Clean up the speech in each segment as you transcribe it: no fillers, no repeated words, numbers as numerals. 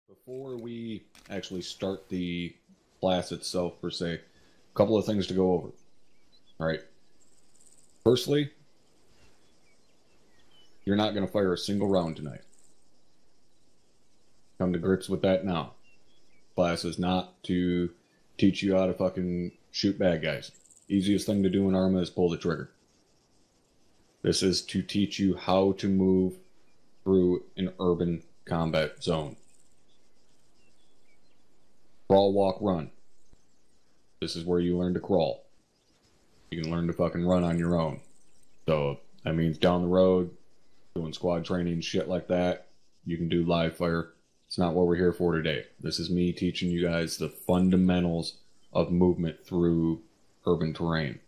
Before we actually start the class itself, per se, a couple of things to go over. All right. Firstly, you're not going to fire a single round tonight. Come to grips with that now. Class is not to teach you how to fucking shoot bad guys. Easiest thing to do in ArmA is pull the trigger. This is to teach you how to move through an urban combat zone. Crawl, walk, run. This is where you learn to crawl. You can learn to fucking run on your own. So that means down the road, doing squad training, shit like that. You can do live fire. It's not what we're here for today. This is me teaching you guys the fundamentals of movement through urban terrain.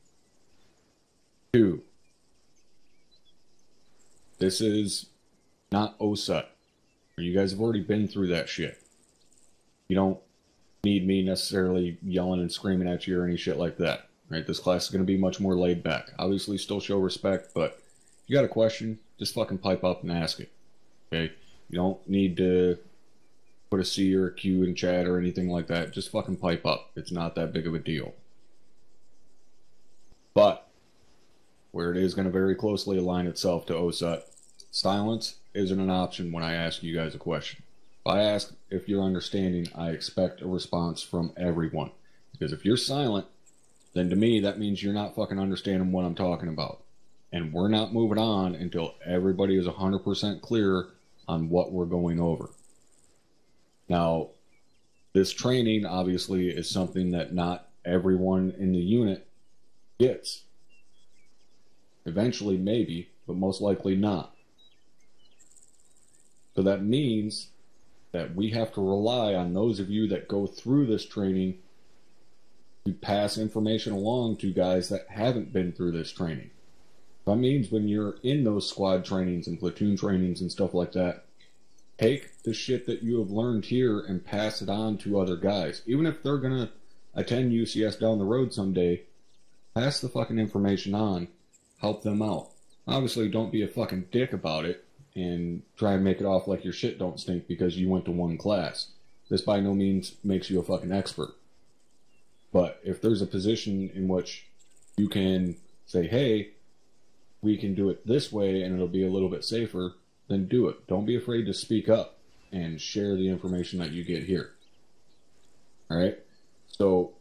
2. This is not OSUT. You guys have already been through that shit. You don't need me necessarily yelling and screaming at you or any shit like that. Right? This class is going to be much more laid back. Obviously still show respect, but if you got a question, just fucking pipe up and ask it. Okay? You don't need to put a C or a Q in chat or anything like that. Just fucking pipe up. It's not that big of a deal. But where it is going to very closely align itself to OSUT, silence isn't an option when I ask you guys a question. If I ask if you're understanding, I expect a response from everyone. Because if you're silent, then to me that means you're not fucking understanding what I'm talking about. And we're not moving on until everybody is 100% clear on what we're going over. Now, this training obviously is something that not everyone in the unit gets. Eventually, maybe, but most likely not. So that means that we have to rely on those of you that go through this training to pass information along to guys that haven't been through this training. That means when you're in those squad trainings and platoon trainings and stuff like that, take the shit that you have learned here and pass it on to other guys. Even if they're going to attend UCS down the road someday, pass the fucking information on, help them out. Obviously, don't be a fucking dick about it and try and make it off like your shit don't stink because you went to one class. This by no means makes you a fucking expert. But if there's a position in which you can say, hey, we can do it this way and it'll be a little bit safer, then do it. Don't be afraid to speak up and share the information that you get here. Alright? So,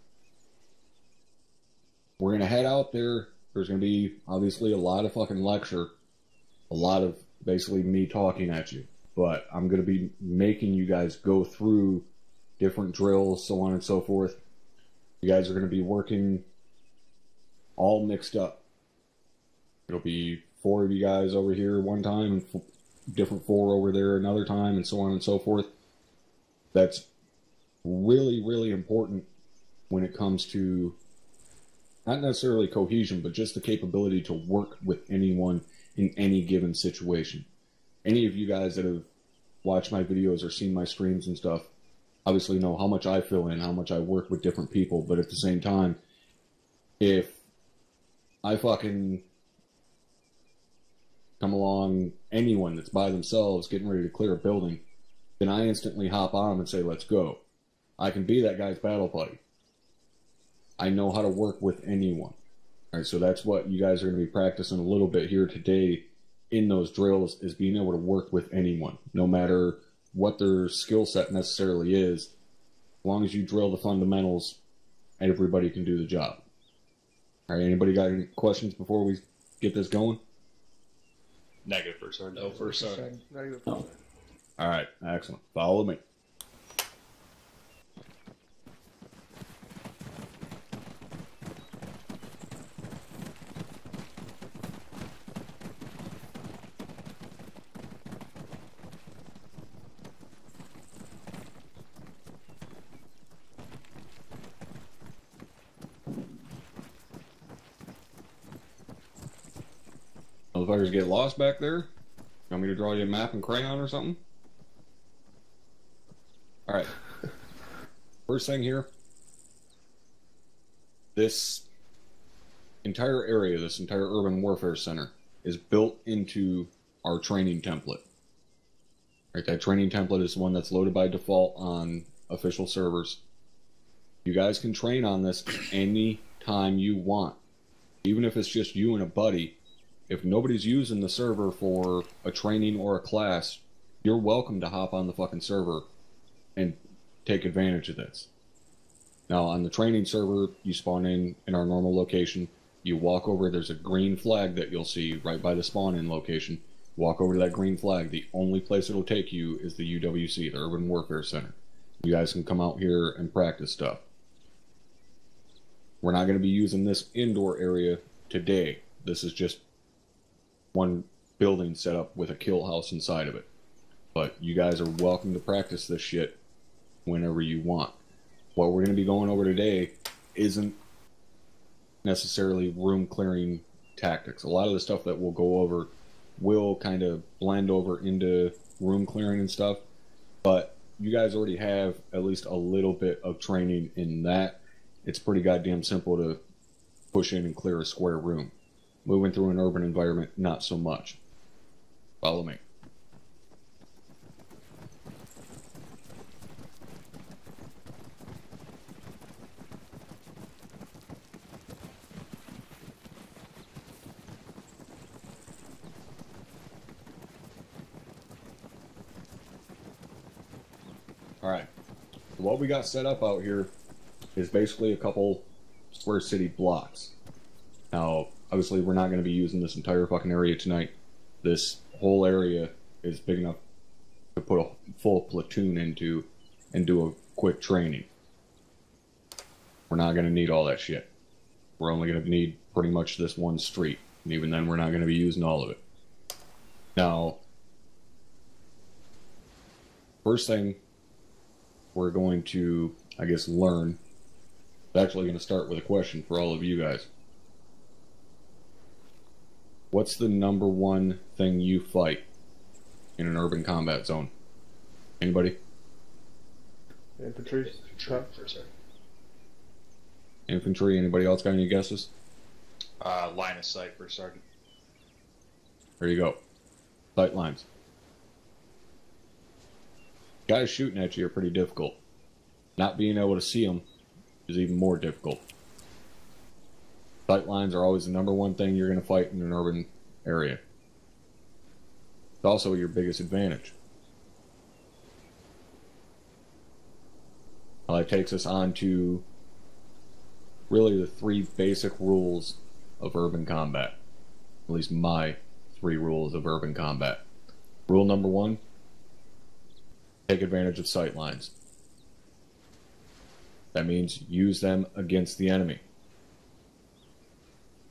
we're going to head out there. There's going to be, obviously, a lot of fucking lecture. A lot of, basically, me talking at you. But I'm going to be making you guys go through different drills, so on and so forth. You guys are going to be working all mixed up. It'll be 4 of you guys over here one time, and different 4 over there another time, and so on and so forth. That's really, really important when it comes to not necessarily cohesion, but just the capability to work with anyone in any given situation. Any of you guys that have watched my videos or seen my streams and stuff obviously know how much I fill in, how much I work with different people, but at the same time, if I fucking come along, anyone that's by themselves getting ready to clear a building, then I instantly hop on them and say, let's go. I can be that guy's battle buddy. I know how to work with anyone. All right, so that's what you guys are going to be practicing a little bit here today in those drills, is being able to work with anyone, no matter what their skill set necessarily is. As long as you drill the fundamentals, everybody can do the job. All right, anybody got any questions before we get this going? Negative for sure. No, for sure. Negative for sure. All right, excellent. Follow me. Motherfuckers get lost back there? You want me to draw you a map and crayon or something? Alright. First thing here. This entire area, this entire urban warfare center, is built into our training template. Right, that training template is one that's loaded by default on official servers. You guys can train on this any time you want. Even if it's just you and a buddy. If nobody's using the server for a training or a class, you're welcome to hop on the fucking server and take advantage of this. Now, on the training server, you spawn in our normal location. You walk over, there's a green flag that you'll see right by the spawn-in location. Walk over to that green flag. The only place it'll take you is the UWC, the Urban Warfare Center. You guys can come out here and practice stuff. We're not going to be using this indoor area today. This is just one building set up with a kill house inside of it. But you guys are welcome to practice this shit whenever you want. What we're going to be going over today isn't necessarily room clearing tactics. A lot of the stuff that we'll go over will kind of blend over into room clearing and stuff, but you guys already have at least a little bit of training in that. It's pretty goddamn simple to push in and clear a square room. Moving through an urban environment, not so much. Follow me. Alright, so what we got set up out here is basically a couple square city blocks. Now, obviously we're not going to be using this entire fucking area tonight. This whole area is big enough to put a full platoon into and do a quick training. We're not going to need all that shit. We're only going to need pretty much this one street, and even then we're not going to be using all of it. Now, first thing we're going to, I guess, learn. I'm actually going to start with a question for all of you guys. What's the number one thing you fight in an urban combat zone? Anybody? Infantry. Infantry. Anybody else got any guesses? Line of sight for sergeant. There you go. Sight lines. Guys shooting at you are pretty difficult. Not being able to see them is even more difficult. Sight lines are always the number one thing you're going to fight in an urban area. It's also your biggest advantage. Well, that takes us on to really the three basic rules of urban combat. At least my three rules of urban combat. Rule number one, take advantage of sight lines. That means use them against the enemy.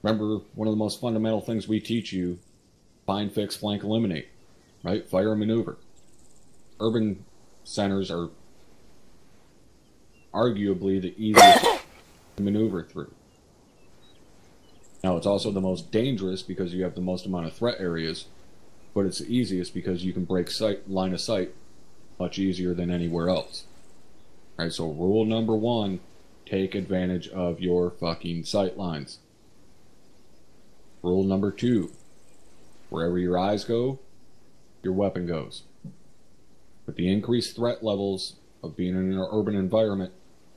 Remember, one of the most fundamental things we teach you, find, fix, flank, eliminate. Right? Fire and maneuver. Urban centers are arguably the easiest to maneuver through. Now, it's also the most dangerous because you have the most amount of threat areas, but it's the easiest because you can break line of sight much easier than anywhere else. Alright, so rule number one, take advantage of your fucking sight lines. Rule number two, wherever your eyes go, your weapon goes. With the increased threat levels of being in an urban environment,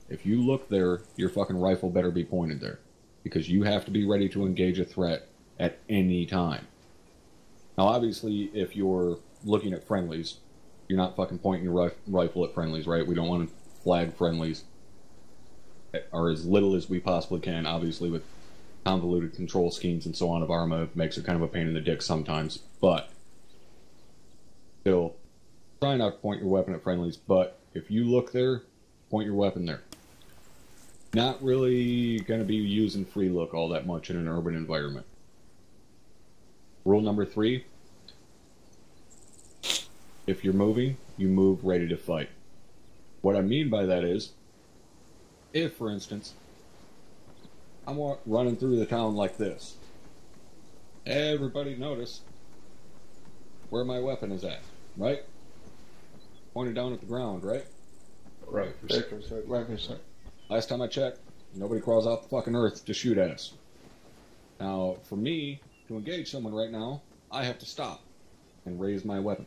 if you look there, your fucking rifle better be pointed there. Because you have to be ready to engage a threat at any time. Now obviously, if you're looking at friendlies, you're not fucking pointing your rifle at friendlies, right? We don't want to flag friendlies, or as little as we possibly can. Obviously, with convoluted control schemes and so on of ArmA, it makes it kind of a pain in the dick sometimes. But still, try not to point your weapon at friendlies. But if you look there, point your weapon there. Not really going to be using free look all that much in an urban environment. Rule number three, if you're moving, you move ready to fight. What I mean by that is, if, for instance, I'm running through the town like this, everybody notice where my weapon is at, right? Pointed down at the ground, right? Right. Last time I checked, nobody crawls out the fucking earth to shoot at us. Now, for me to engage someone right now, I have to stop and raise my weapon.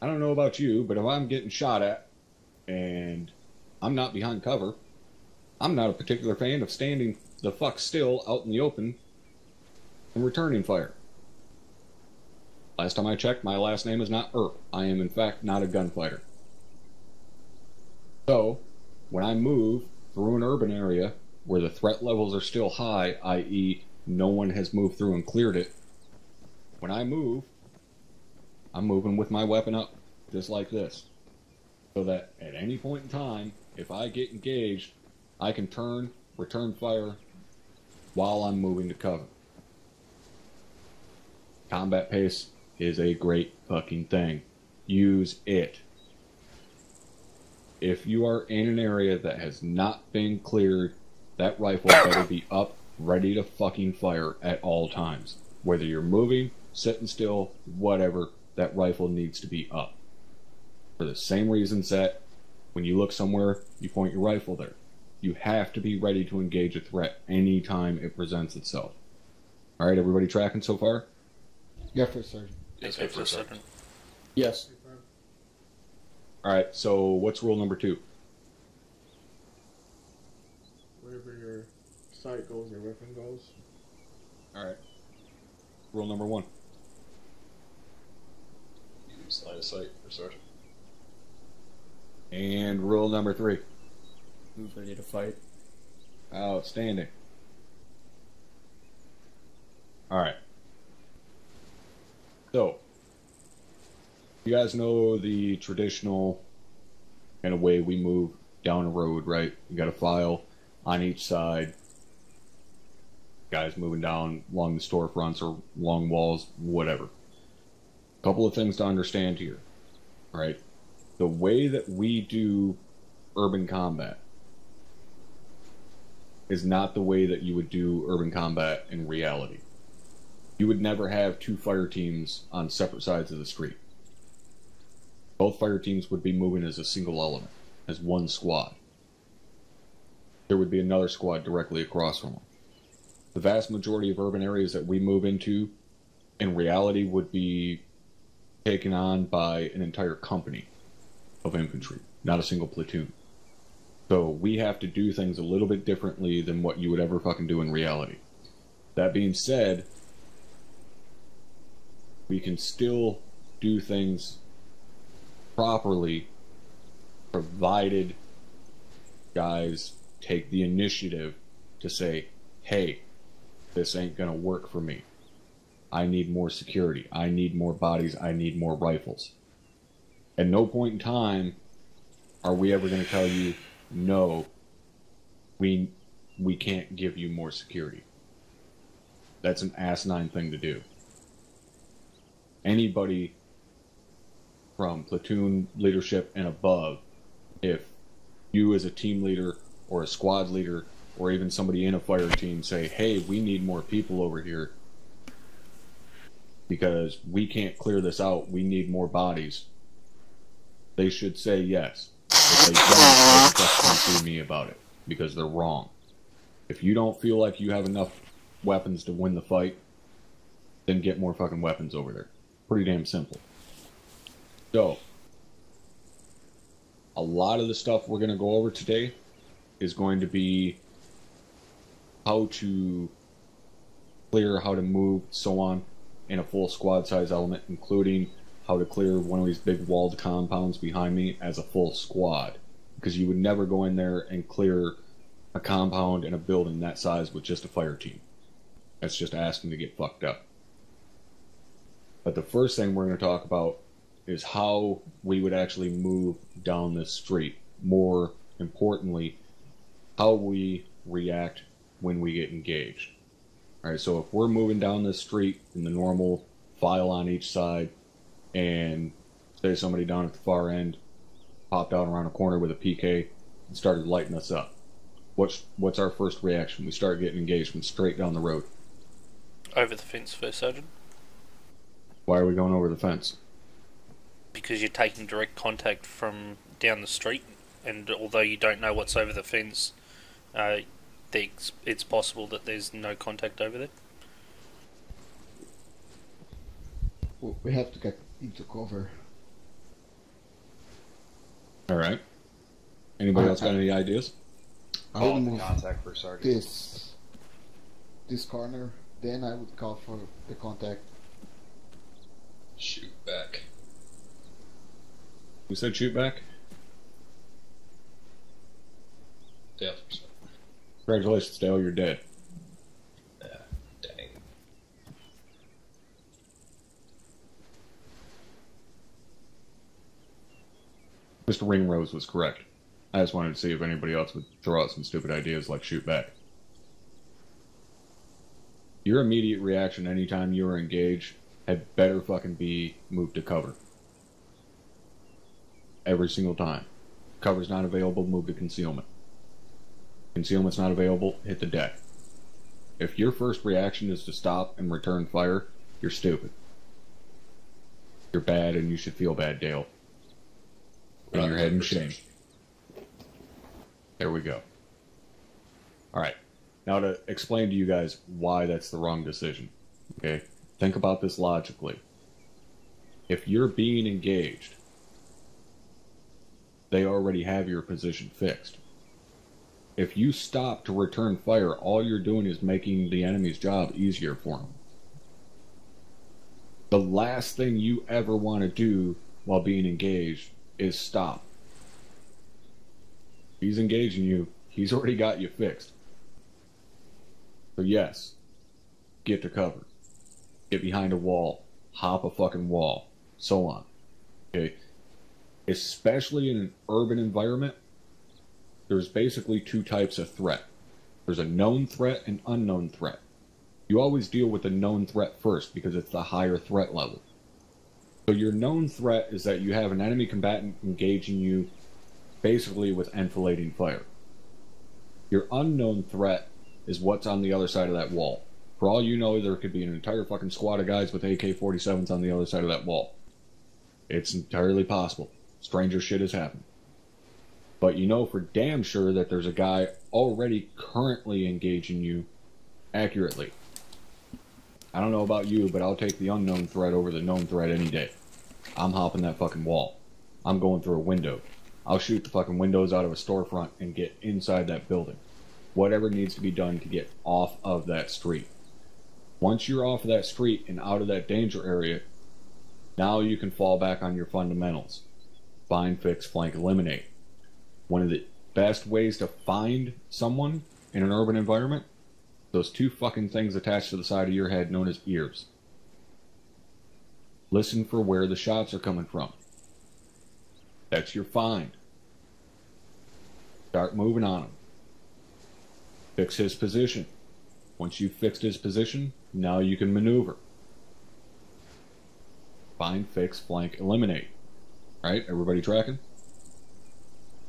I don't know about you, but if I'm getting shot at and I'm not behind cover, I'm not a particular fan of standing the fuck still out in the open and returning fire. Last time I checked, my last name is not Earp. I am, in fact, not a gunfighter. So, when I move through an urban area where the threat levels are still high, i.e., no one has moved through and cleared it, when I move, I'm moving with my weapon up, just like this. So that at any point in time, if I get engaged, I can turn, return fire while I'm moving to cover. Combat pace is a great fucking thing. Use it. If you are in an area that has not been cleared, that rifle better be up, ready to fucking fire at all times. Whether you're moving, sitting still, whatever, that rifle needs to be up. For the same reasons that when you look somewhere, you point your rifle there. You have to be ready to engage a threat anytime it presents itself. Alright, everybody tracking so far? Yeah, for Sergeant. Yes, for a second. Yes. Alright, so what's rule number 2? Wherever your sight goes, your weapon goes. Alright. Rule number 1. Use line of sight for sergeant. And rule number 3. Move ready to fight. Outstanding. Alright. So, you guys know the traditional kind of way we move down a road, right? You got a file on each side. Guys moving down along the storefronts or along walls, whatever. Couple of things to understand here, right? The way that we do urban combat is not the way that you would do urban combat in reality. You would never have 2 fire teams on separate sides of the street. Both fire teams would be moving as a single element, as one squad. There would be another squad directly across from them. The vast majority of urban areas that we move into, in reality, would be taken on by an entire company of infantry, not a single platoon. So we have to do things a little bit differently than what you would ever fucking do in reality. That being said, we can still do things properly, provided guys take the initiative to say, hey, this ain't gonna work for me. I need more security. I need more bodies. I need more rifles. At no point in time are we ever gonna tell you, no, we can't give you more security. That's an asinine thing to do. Anybody from platoon leadership and above, if you as a team leader or a squad leader or even somebody in a fire team say, hey, we need more people over here because we can't clear this out, we need more bodies, they should say yes. If they don't, they can just come to me about it, because they're wrong. If you don't feel like you have enough weapons to win the fight, then get more fucking weapons over there. Pretty damn simple. So, a lot of the stuff we're going to go over today is going to be how to clear, how to move, so on, in a full squad size element, including how to clear one of these big walled compounds behind me as a full squad. Because you would never go in there and clear a compound in a building that size with just a fire team. That's just asking to get fucked up. But the first thing we're going to talk about is how we would actually move down this street. More importantly, how we react when we get engaged. Alright, so if we're moving down this street in the normal file on each side, and say somebody down at the far end popped out around a corner with a PK and started lighting us up, what's our first reaction? We start getting engaged from straight down the road. Over the fence first, Sergeant. Why are we going over the fence? Because you're taking direct contact from down the street, and although you don't know what's over the fence, it's possible that there's no contact over there. Well, we have to get into cover. All right. Anybody else got any ideas? I Call would the move contact for sergeant. this corner, then I would call for the contact. Shoot back. Who said shoot back? Dale for sergeant. Congratulations, Dale. You're dead. Yeah, dang. Mr. Ringrose was correct. I just wanted to see if anybody else would throw out some stupid ideas like shoot back. Your immediate reaction anytime you are engaged had better fucking be move to cover. Every single time. Cover's not available, move to concealment. Concealment's not available, hit the deck. If your first reaction is to stop and return fire, you're stupid. You're bad and you should feel bad, Dale. And your head in shame. There we go. Alright. Now to explain to you guys why that's the wrong decision. Okay? Think about this logically. If you're being engaged, they already have your position fixed. If you stop to return fire, all you're doing is making the enemy's job easier for them. The last thing you ever want to do while being engaged is stop. If he's engaging you, he's already got you fixed. So yes, get to cover. Get behind a wall. Hop a fucking wall. So on. Okay? Especially in an urban environment, there's basically two types of threat. There's a known threat and unknown threat. You always deal with the known threat first because it's the higher threat level. So your known threat is that you have an enemy combatant engaging you basically with enfilading fire. Your unknown threat is what's on the other side of that wall. For all you know, there could be an entire fucking squad of guys with AK-47s on the other side of that wall. It's entirely possible. Stranger shit has happened. But you know for damn sure that there's a guy already currently engaging you accurately. I don't know about you, but I'll take the unknown threat over the known threat any day. I'm hopping that fucking wall. I'm going through a window. I'll shoot the fucking windows out of a storefront and get inside that building. Whatever needs to be done to get off of that street. Once you're off of that street and out of that danger area, now you can fall back on your fundamentals. Find, fix, flank, eliminate. One of the best ways to find someone in an urban environment, those two fucking things attached to the side of your head known as ears. Listen for where the shots are coming from. That's your find. Start moving on him. Fix his position. Once you've fixed his position, now you can maneuver. Find, fix, flank, eliminate. Right? Everybody tracking?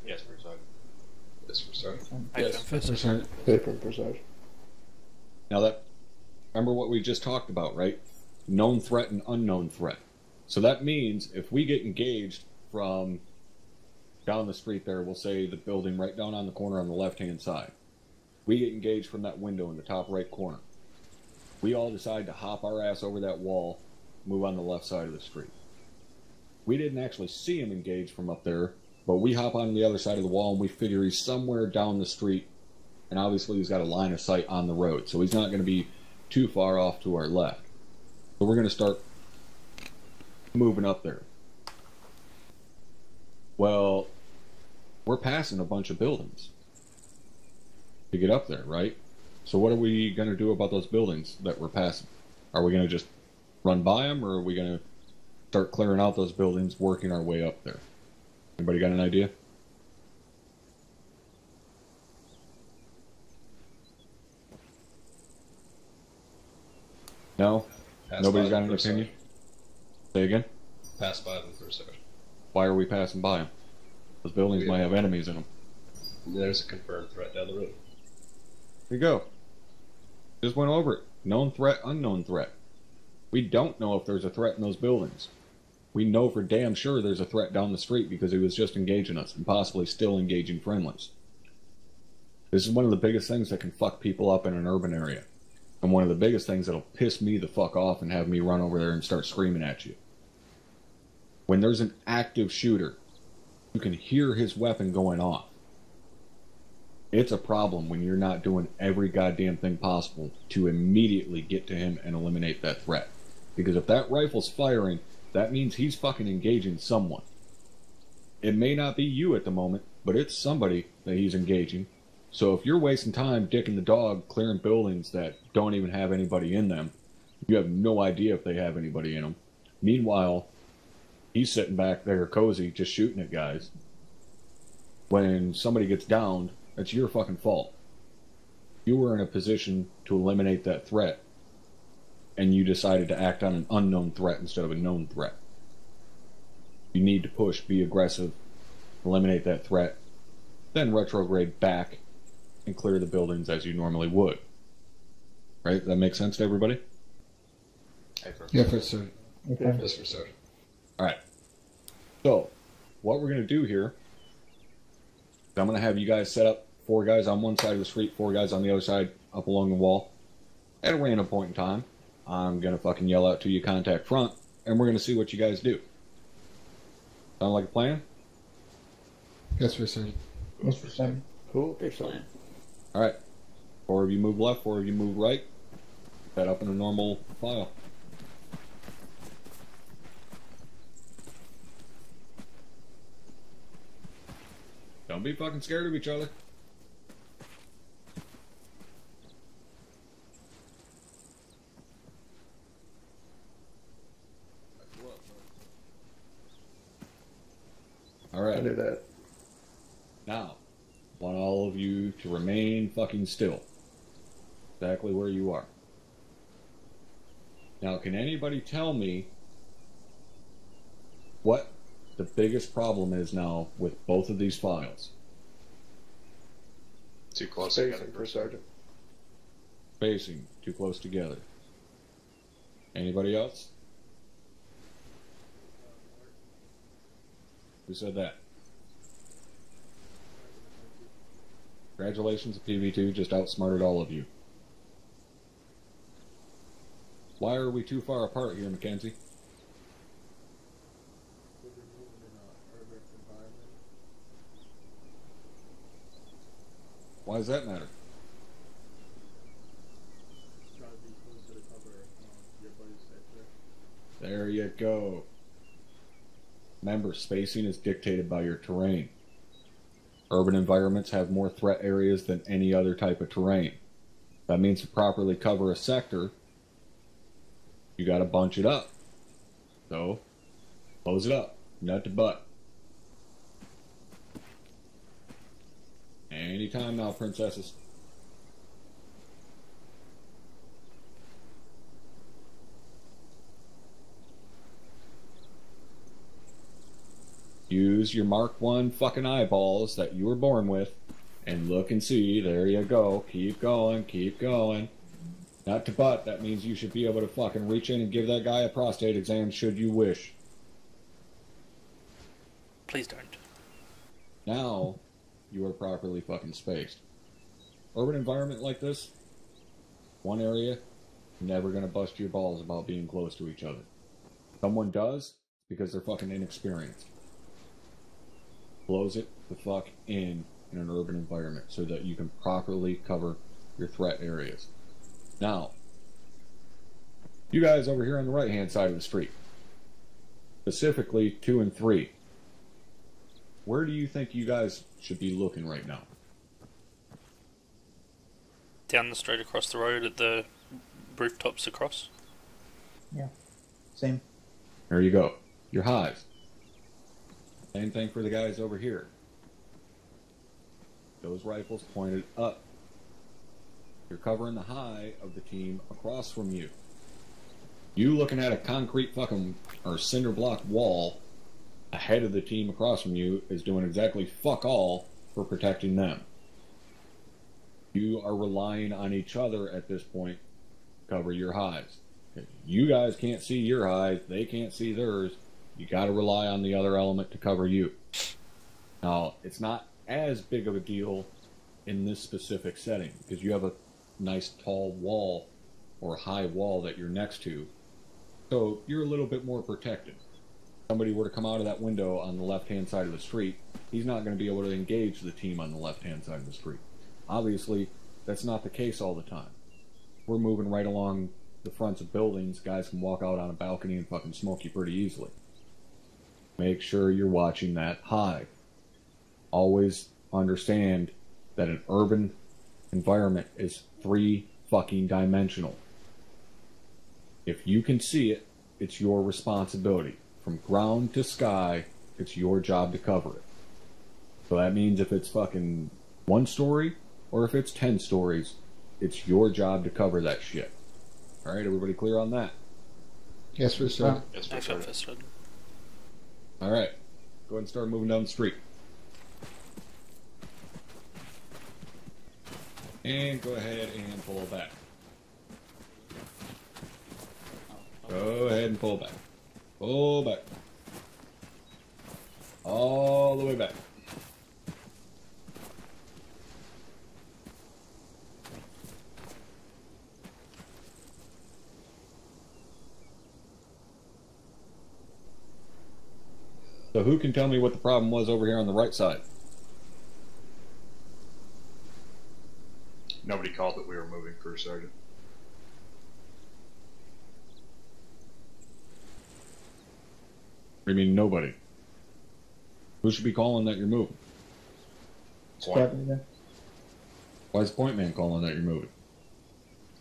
Yes, for sergeant. Yes, for sergeant. Yes. Paper percentage. Now that, remember what we just talked about, right? Known threat and unknown threat. So that means if we get engaged from down the street there, we'll say the building right down on the corner on the left-hand side. We get engaged from that window in the top right corner. We all decide to hop our ass over that wall, move on the left side of the street. We didn't actually see him engaged from up there, but we hop on the other side of the wall and we figure he's somewhere down the street, and obviously he's got a line of sight on the road, so he's not going to be too far off to our left. So we're going to start moving up there. Well, we're passing a bunch of buildings to get up there, right? So what are we going to do about those buildings that we're passing? Are we going to just run by them, or are we going to start clearing out those buildings, working our way up there? Anybody got an idea? No? Pass Nobody's by got them an for a opinion? second. Say again? Pass by them for a second. Why are we passing by them? Those buildings might have enemies in them. There's a confirmed threat down the road. Here you go. Just went over it. Known threat, unknown threat. We don't know if there's a threat in those buildings. We know for damn sure there's a threat down the street because he was just engaging us and possibly still engaging friendlies. This is one of the biggest things that can fuck people up in an urban area. And one of the biggest things that'll piss me the fuck off and have me run over there and start screaming at you. When there's an active shooter You can hear his weapon going off. It's a problem when you're not doing every goddamn thing possible to immediately get to him and eliminate that threat. Because if that rifle's firing, that means he's fucking engaging someone. It may not be you at the moment, but it's somebody that he's engaging. So if you're wasting time dicking the dog clearing buildings that don't even have anybody in them, you have no idea if they have anybody in them. Meanwhile, he's sitting back there cozy just shooting at guys. When somebody gets downed, it's your fucking fault. You were in a position to eliminate that threat, and you decided to act on an unknown threat instead of a known threat. You need to push, be aggressive, eliminate that threat, then retrograde back and clear the buildings as you normally would. Right? Does that make sense to everybody? Yeah, for sure. Okay. Yes, for sure. Alright. So, what we're going to do here is I'm going to have you guys set up 4 guys on one side of the street, 4 guys on the other side, up along the wall. At a random point in time, I'm going to fucking yell out to you, contact front, and we're going to see what you guys do. Sound like a plan? Yes, for sure. Yes, for sure. Cool. Big plan. Alright. 4 of you move left, 4 of you move right. Set up in a normal file. Don't be fucking scared of each other. Alright. I do that. Now, I want all of you to remain fucking still. Exactly where you are. Now, can anybody tell me what the biggest problem is now with both of these files? Too close Spacing together. for sergeant. Spacing too close together. Anybody else? Who said that? Congratulations, PV2 just outsmarted all of you. Why are we too far apart here, Mackenzie? Why does that matter? There you go. Remember, spacing is dictated by your terrain. Urban environments have more threat areas than any other type of terrain. That means to properly cover a sector, you gotta bunch it up. So, close it up, nut to butt. Anytime now, princesses. Use your Mark 1 fucking eyeballs that you were born with and look and see. There you go. Keep going, keep going. Not to butt, that means you should be able to fucking reach in and give that guy a prostate exam should you wish. Please don't. Now, you are properly fucking spaced. Urban environment like this, one area, never gonna bust your balls about being close to each other. Someone does, because they're fucking inexperienced. Close it the fuck in an urban environment so that you can properly cover your threat areas. Now, you guys over here on the right hand side of the street, specifically 2 and 3, where do you think you guys should be looking right now? Down the street across the road at the rooftops across. Yeah. Same. There you go. Your highs. Same thing for the guys over here. Those rifles pointed up. You're covering the high of the team across from you. You looking at a concrete fucking or cinder block wall ahead of the team across from you is doing exactly fuck all for protecting them. You are relying on each other at this point to cover your highs. If you guys can't see your highs, they can't see theirs. You got to rely on the other element to cover you. Now, it's not as big of a deal in this specific setting because you have a nice tall wall or high wall that you're next to, so you're a little bit more protected. somebody were to come out of that window on the left-hand side of the street, he's not going to be able to engage the team on the left-hand side of the street. Obviously, that's not the case all the time. We're moving right along the fronts of buildings. Guys can walk out on a balcony and fucking smoke you pretty easily. Make sure you're watching that high. Always understand that an urban environment is 3 fucking dimensional. If you can see it, it's your responsibility. From ground to sky, it's your job to cover it. So that means if it's fucking 1 story or if it's 10 stories, it's your job to cover that shit. Alright, everybody clear on that? Yes, for sure. Yes, I sir. felt fisted. Alright, go ahead and start moving down the street. And go ahead and pull back. Go ahead and pull back. Pull back. All the way back. So who can tell me what the problem was over here on the right side? Nobody called that we were moving, First Sergeant. I mean, nobody. Who should be calling that you're moving? Point. Why is Point Man calling that you're moving?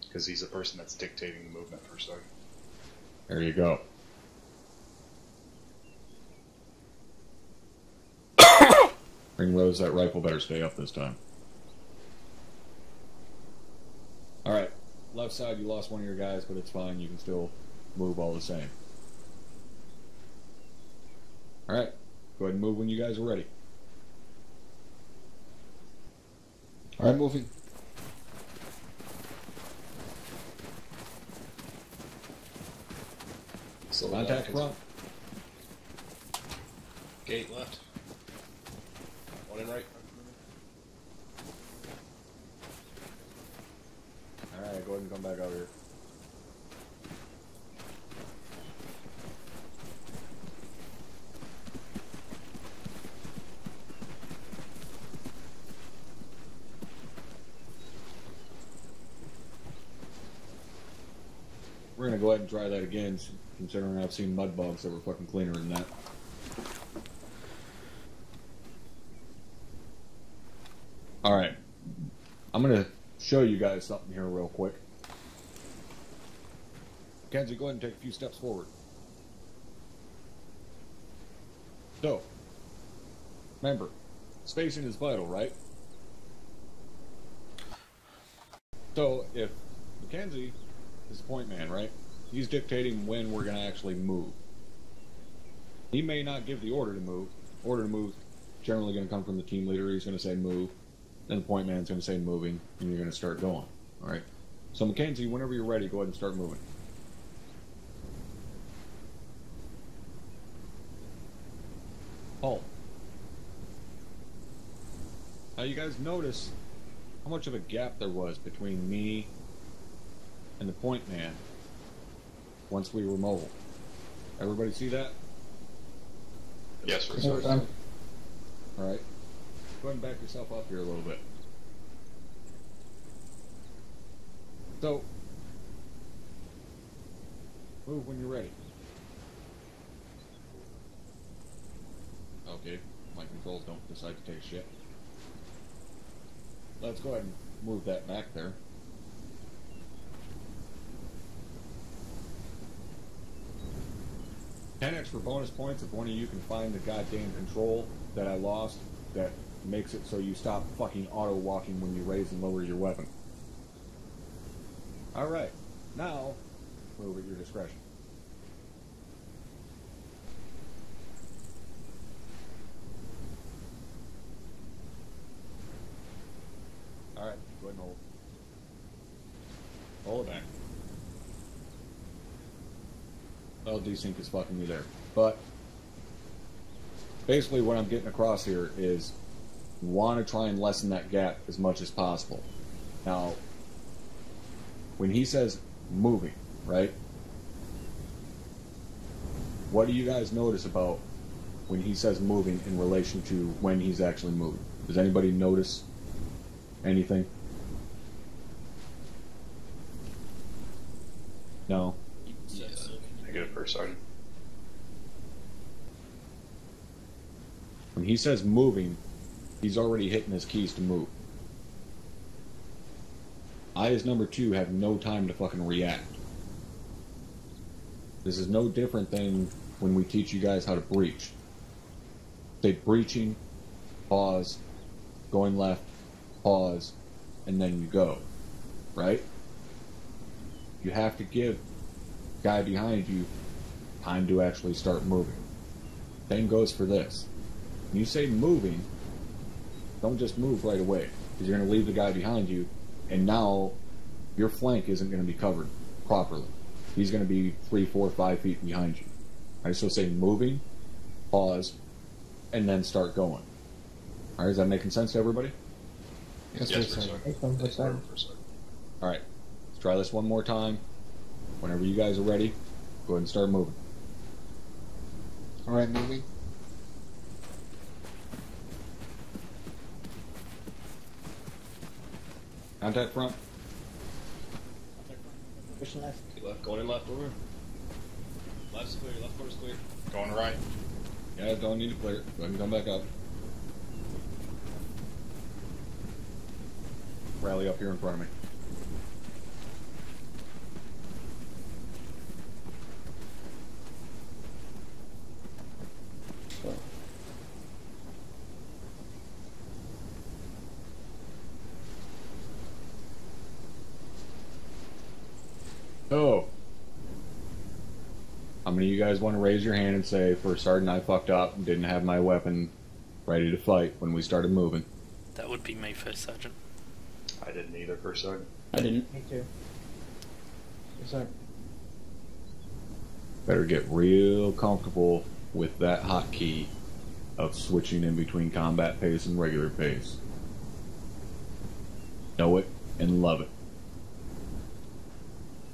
Because he's the person that's dictating the movement, First Sergeant. There you go. Ringrose, that rifle better stay up this time. Alright, left side you lost one of your guys, but it's fine, you can still move all the same. Alright, go ahead and move when you guys are ready. Alright, moving. So Contact front. Gate left. One in right. Alright, go ahead and come back over here. We're gonna go ahead and try that again, considering I've seen mud bugs that were fucking cleaner than that. Alright. I'm gonna show you guys something here real quick. Kenzie, go ahead and take a few steps forward. So, remember, spacing is vital, right? So, if Mackenzie is the point man, right? He's dictating when we're going to actually move. He may not give the order to move. Order to move generally going to come from the team leader. He's going to say move. Then the point man's going to say moving, and you're going to start going. All right? So, Mackenzie, whenever you're ready, go ahead and start moving. Halt. Now, you guys notice how much of a gap there was between me and the point man once we were mobile. Everybody see that? Yes, First Yes, Sergeant. sir. Alright. Go ahead and back yourself up here a little bit. So, move when you're ready. Okay, my controls don't decide to take shit. Let's go ahead and move that back there. Ten extra bonus points if one of you can find the goddamn control that I lost that makes it so you stop fucking auto walking when you raise and lower your weapon. Alright, now move at your discretion. Alright, go ahead and hold. Hold it back. Well, desync is fucking me there. But basically what I'm getting across here is want to try and lessen that gap as much as possible. Now, when he says moving, right? What do you guys notice about when he says moving in relation to when he's actually moving? Does anybody notice anything? No? Yes. Negative first sergeant. When he says moving, he's already hitting his keys to move. I, as number 2, have no time to fucking react. This is no different than when we teach you guys how to breach. Say breaching, pause, going left, pause, and then you go. Right? You have to give the guy behind you time to actually start moving. Same goes for this. When you say moving, don't just move right away, because you're going to leave the guy behind you, and now your flank isn't going to be covered properly. He's going to be 3, 4, 5 feet behind you. Alright, so say moving, pause, and then start going. Alright, is that making sense to everybody? Yes, Yes, first first sergeant. sergeant. First sergeant. First sergeant. Alright, let's try this one more time. Whenever you guys are ready, go ahead and start moving. Alright, moving. Contact front. Push left. Left, going in left over. Left's clear, left quarter's clear. Going right. Yeah, don't need to clear it. Go ahead and come back up. Rally up here in front of me. So, So, how many of you guys want to raise your hand and say, First Sergeant, I fucked up and didn't have my weapon ready to fight when we started moving? That would be me, First Sergeant. I didn't either, first sergeant. I didn't. Me too. Yes, sir. Better get real comfortable with that hotkey of switching in between combat pace and regular pace. Know it and love it.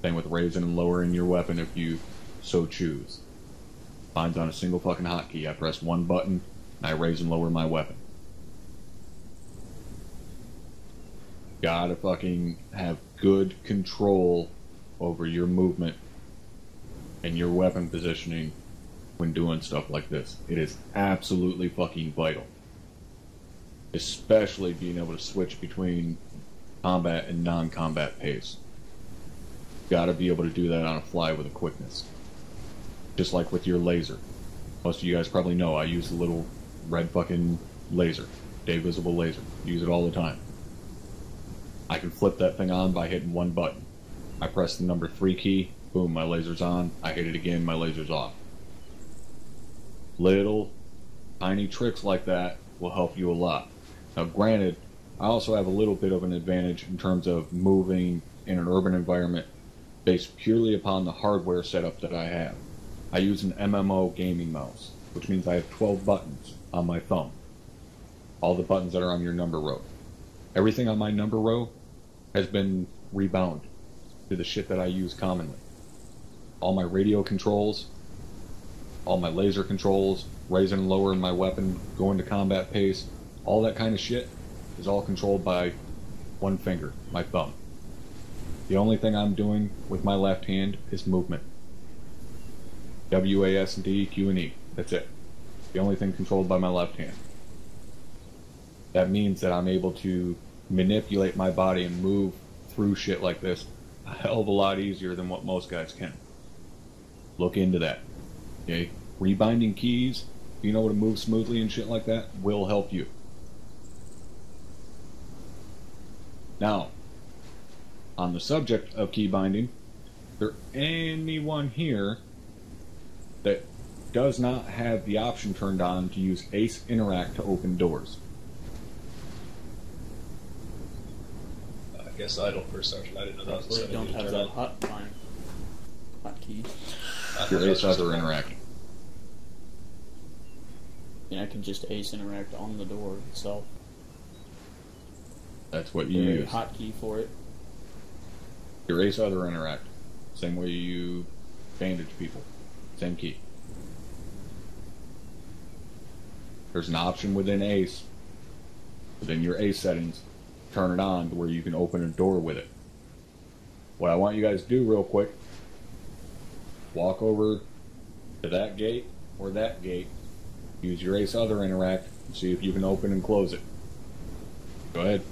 Same with raising and lowering your weapon if you so choose. Mine's on a single fucking hotkey. I press one button and I raise and lower my weapon. Gotta fucking have good control over your movement and your weapon positioning when doing stuff like this. It is absolutely fucking vital. Especially being able to switch between combat and non-combat pace. Gotta be able to do that on a fly with a quickness. Just like with your laser. Most of you guys probably know I use the little red fucking laser. Day visible laser. Use it all the time. I can flip that thing on by hitting one button. I press the number 3 key, boom, my laser's on. I hit it again, my laser's off. Little tiny tricks like that will help you a lot. Now granted, I also have a little bit of an advantage in terms of moving in an urban environment based purely upon the hardware setup that I have. I use an MMO gaming mouse, which means I have 12 buttons on my thumb. All the buttons that are on your number row. Everything on my number row has been rebound to the shit that I use commonly. All my radio controls, all my laser controls, raising and lowering my weapon, going to combat pace, all that kind of shit is all controlled by one finger, my thumb. The only thing I'm doing with my left hand is movement. W, A, S, and D, Q, and E. That's it. The only thing controlled by my left hand. That means that I'm able to manipulate my body and move through shit like this a hell of a lot easier than what most guys can. Look into that. Okay? Rebinding keys, being able to move smoothly and shit like that will help you. Now, on the subject of key binding, is there anyone here that does not have the option turned on to use Ace Interact to open doors? I guess I don't, first sergeant. I didn't know that was a We setting don't to have turn that on. hotkey. Your Ace Other Interact. And I can just Ace Interact on the door itself. That's what you There use. hotkey for it. Your Ace Other Interact. Same way you bandage people. Same key. there's an option within ACE, within your ACE settings, turn it on to where you can open a door with it. What I want you guys to do real quick, walk over to that gate or that gate, use your ACE Other Interact, and see if you can open and close it. Go ahead.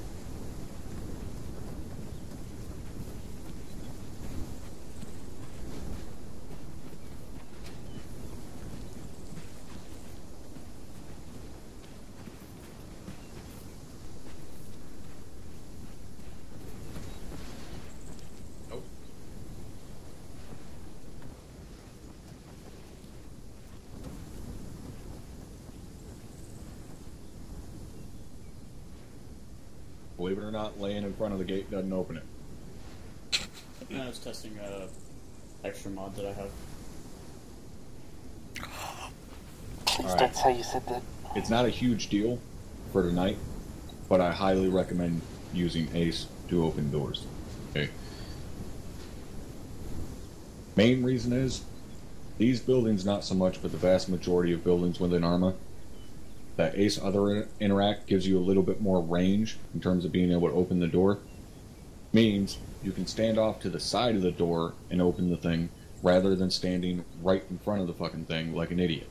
Believe it or not, laying in front of the gate doesn't open it. I was testing extra mod that I have. Please Alright. don't say you said that. It's not a huge deal for tonight, but I highly recommend using ACE to open doors. Okay. Main reason is, these buildings not so much, but the vast majority of buildings within ArmA, that ACE Other Interact gives you a little bit more range in terms of being able to open the door. Means you can stand off to the side of the door and open the thing rather than standing right in front of the fucking thing like an idiot.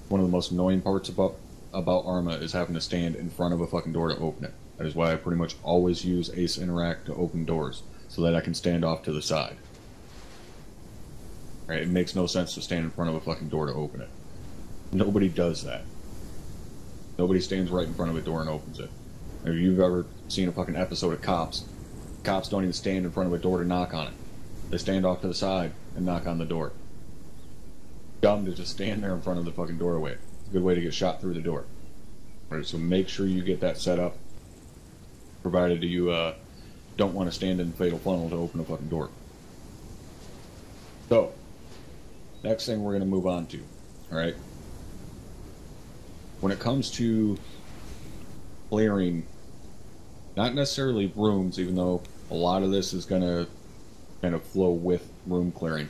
One of the most annoying parts about ArmA is having to stand in front of a fucking door to open it. That is why I pretty much always use ACE Interact to open doors, so that I can stand off to the side. Right? It makes no sense to stand in front of a fucking door to open it. Nobody does that. Nobody stands right in front of a door and opens it. If you've ever seen a fucking episode of Cops, cops don't even stand in front of a door to knock on it. They stand off to the side and knock on the door. Dumb to just stand there in front of the fucking doorway. It's a good way to get shot through the door. Right, so make sure you get that set up, provided you don't want to stand in fatal funnel to open a fucking door. So, next thing we're going to move on to, alright? When it comes to clearing, not necessarily rooms, even though a lot of this is going to kind of flow with room clearing.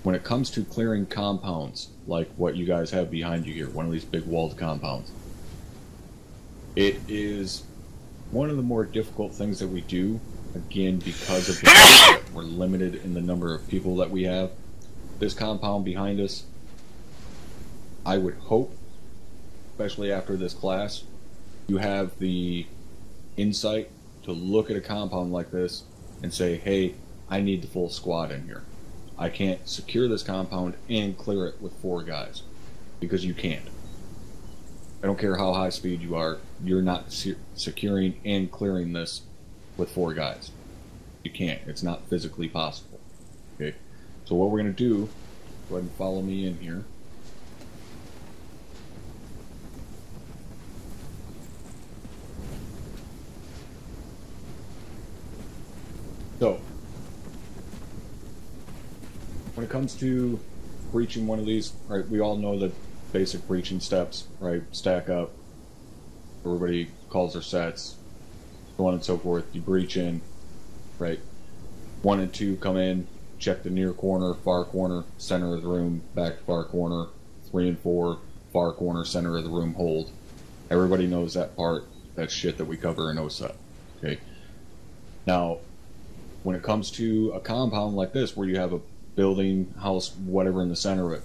When it comes to clearing compounds, like what you guys have behind you here, one of these big walled compounds, it is one of the more difficult things that we do, again, because of the fact that we're limited in the number of people that we have. This compound behind us, I would hope, especially after this class, you have the insight to look at a compound like this and say, hey, I need the full squad in here. I can't secure this compound and clear it with 4 guys, because you can't. I don't care how high speed you are, you're not securing and clearing this with 4 guys. You can't. It's not physically possible. Okay. So what we're going to do, go ahead and follow me in here. So, when it comes to breaching one of these, right, we all know the basic breaching steps, right? Stack up, everybody calls their sets, so on and so forth. You breach in, right? 1 and 2 come in, check the near corner, far corner, center of the room, back to far corner. 3 and 4, far corner, center of the room, hold. Everybody knows that part. That's shit that we cover in OSET. Okay. Now, when it comes to a compound like this, where you have a building, house, whatever in the center of it,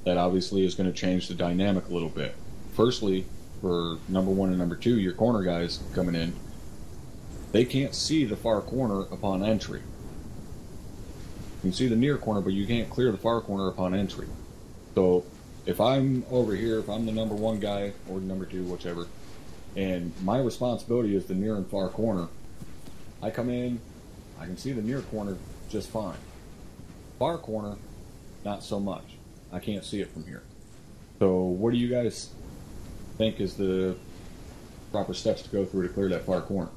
that obviously is going to change the dynamic a little bit. Firstly, for number 1 and number 2, your corner guys coming in, they can't see the far corner upon entry. You can see the near corner, but you can't clear the far corner upon entry. So, if I'm over here, if I'm the number 1 guy, or number 2, whichever, and my responsibility is the near and far corner, I come in, I can see the near corner just fine. Far corner, not so much. I can't see it from here. So what do you guys think is the proper steps to go through to clear that far corner?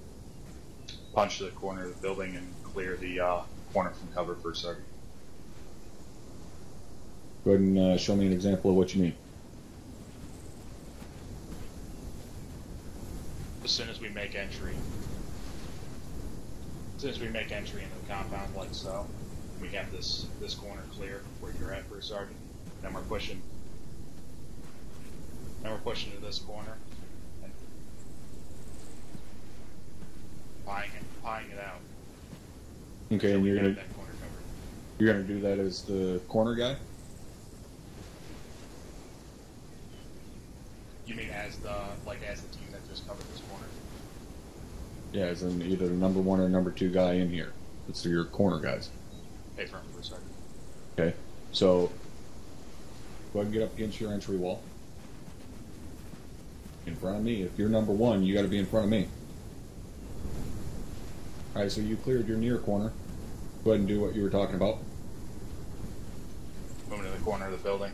Punch the corner of the building and clear the corner from cover for a second. Go ahead and show me an example of what you mean. As soon as we make entry into the compound, like so, we have this corner clear where you're at, First Sergeant. Then we're pushing And we're pushing to this corner. And pieing it out. Okay, So and we you're got gonna that corner covered. you're gonna do that as the corner guy. You mean as the team that just covered this corner? Yeah, as in either the number one or number two guy in here. It's your corner guys. Hey, for a second. Okay, so go ahead and get up against your entry wall. In front of me. If you're number one, you got to be in front of me. All right, so you cleared your near corner. Go ahead and do what you were talking about. Moving to the corner of the building.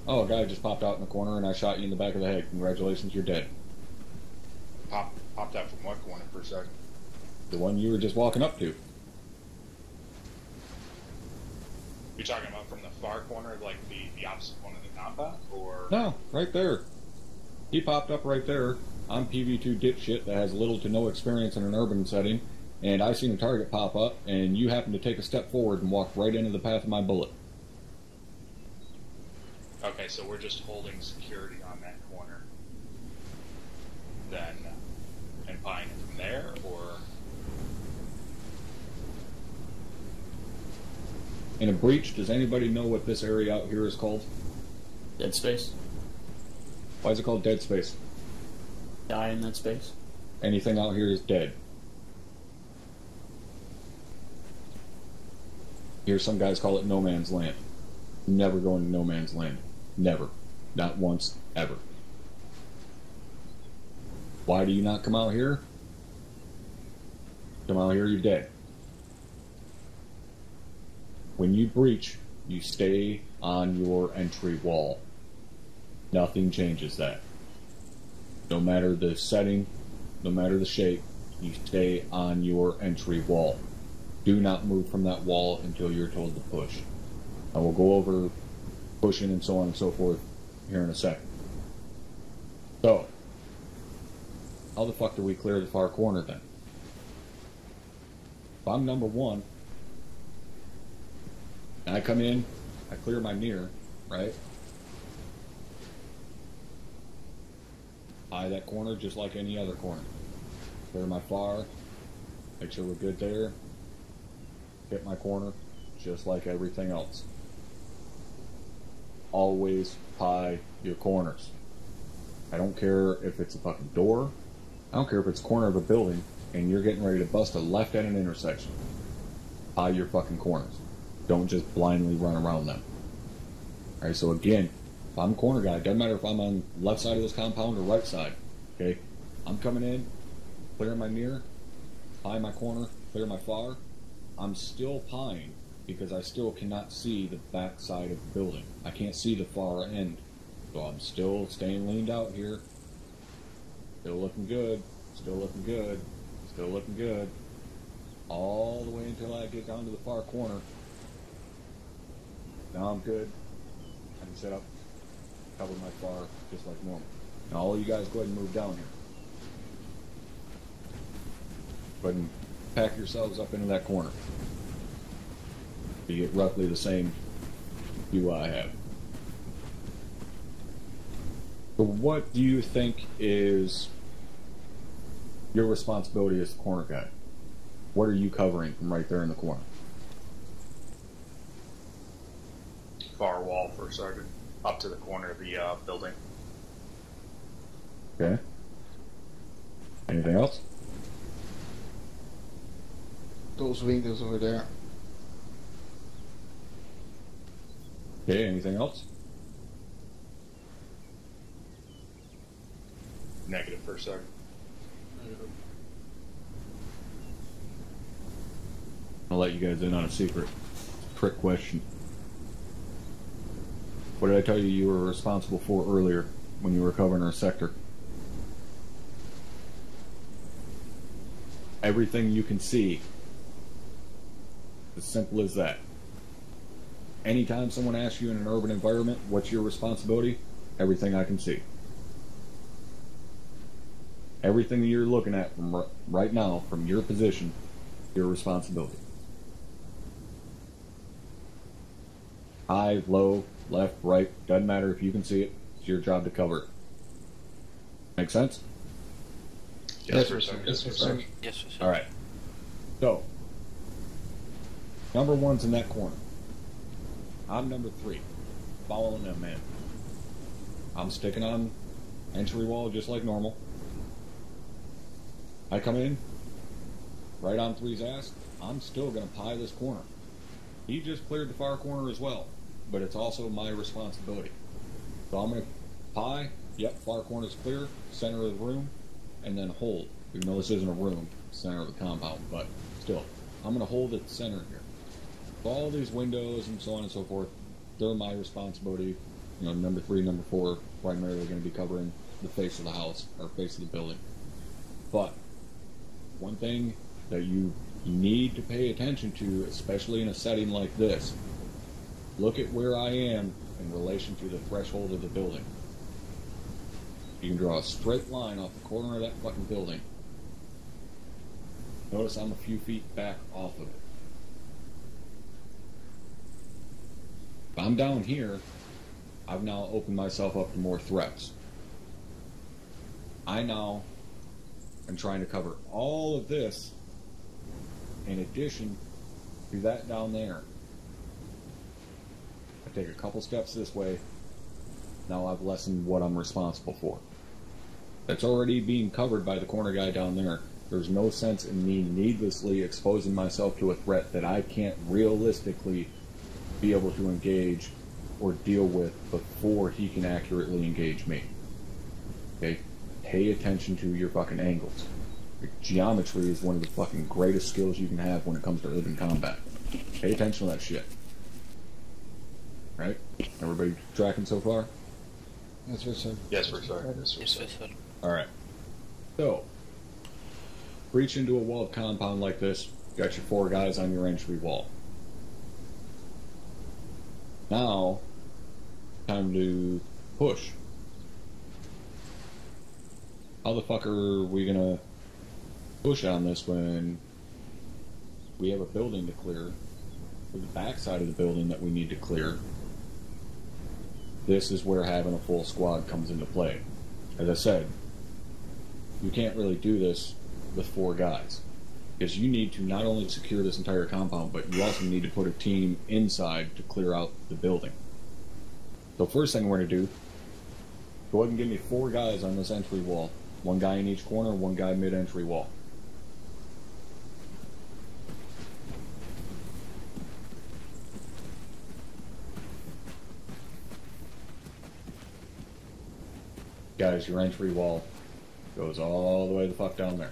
Oh, a guy just popped out in the corner, and I shot you in the back of the head. Congratulations, you're dead. Popped out from what corner for a second? The one you were just walking up to. You're talking about from the far corner, like the opposite corner of the compound, or? No, right there. He popped up right there. I'm PV2 dipshit that has little to no experience in an urban setting, and I seen a target pop up, and you happened to take a step forward and walk right into the path of my bullet. Okay, so we're just holding security on that corner, then, and buying it from there, or? In a breach, does anybody know what this area out here is called? Dead space. Why is it called dead space? Die in that space. Anything out here is dead. Here, some guys call it no man's land. Never go into no man's land. Never. Not once, ever. Why do you not come out here? Come out here, you're dead. When you breach, you stay on your entry wall. Nothing changes that. No matter the setting, no matter the shape, you stay on your entry wall. Do not move from that wall until you're told to push. I will go over pushing and so on and so forth here in a second. So, how the fuck do we clear the far corner then? If I'm number one, and I come in, I clear my near, right? Eye that corner just like any other corner. Clear my far, make sure we're good there. Hit my corner, just like everything else. Always pie your corners. I don't care if it's a fucking door. I don't care if it's a corner of a building and you're getting ready to bust a left at an intersection. Pie your fucking corners. Don't just blindly run around them. Alright, so again, if I'm a corner guy, it doesn't matter if I'm on left side of this compound or right side. Okay? I'm coming in, clearing my near, pie my corner, clear my far. I'm still pieing because I still cannot see the back side of the building. I can't see the far end. So I'm still staying leaned out here. Still looking good. Still looking good. Still looking good. All the way until I get down to the far corner. Now I'm good. I can set up, cover my far just like normal. Now all you guys go ahead and move down here. Go ahead and pack yourselves up into that corner. You get roughly the same view I have. So what do you think is your responsibility as the corner guy? What are you covering from right there in the corner? Far wall for a second, up to the corner of the building. Okay. Anything else? Those windows over there. Okay, anything else? Negative for a second. I'll let you guys in on a secret. Trick question. What did I tell you were responsible for earlier when you were covering our sector? Everything you can see. As simple as that. Anytime someone asks you in an urban environment, what's your responsibility? Everything I can see. Everything that you're looking at from right now, from your position, your responsibility. High, low, left, right, doesn't matter if you can see it. It's your job to cover it. Make sense? Yes, sir. Yes, sir. Yes, sir. All right. So, number one's in that corner. I'm number 3. Following them, man. I'm sticking on entry wall just like normal. I come in, right on 3's ass. I'm still going to pie this corner. He just cleared the far corner as well, but it's also my responsibility. So I'm going to pie, yep, far corner's clear, center of the room, and then hold. Even though this isn't a room, center of the compound, but still, I'm going to hold at the center here. So all these windows and so on and so forth, they're my responsibility. You know, number 3, number 4, primarily going to be covering the face of the house, or face of the building. But one thing that you need to pay attention to, especially in a setting like this, look at where I am in relation to the threshold of the building. You can draw a straight line off the corner of that fucking building. Notice I'm a few feet back off of it. If I'm down here, I've now opened myself up to more threats. I now am trying to cover all of this in addition to that down there. I take a couple steps this way, now I've lessened what I'm responsible for. That's already being covered by the corner guy down there. There's no sense in me needlessly exposing myself to a threat that I can't realistically be able to engage or deal with before he can accurately engage me. Okay? Pay attention to your fucking angles. Your geometry is one of the fucking greatest skills you can have when it comes to urban combat. Pay attention to that shit. Right? Everybody tracking so far? Yes, sir. Yes, sir. Yes, Yes, sir. sir. Alright. So, breach into a walled compound like this, got your 4 guys on your entry wall. Now, time to push. How the fuck are we gonna push on this when we have a building to clear, with the backside of the building that we need to clear? This is where having a full squad comes into play. As I said, you can't really do this with 4 guys, because you need to not only secure this entire compound, but you also need to put a team inside to clear out the building. So first thing we're going to do, go ahead and give me 4 guys on this entry wall. 1 guy in each corner, 1 guy mid-entry wall. Guys, your entry wall goes all the way the fuck down there.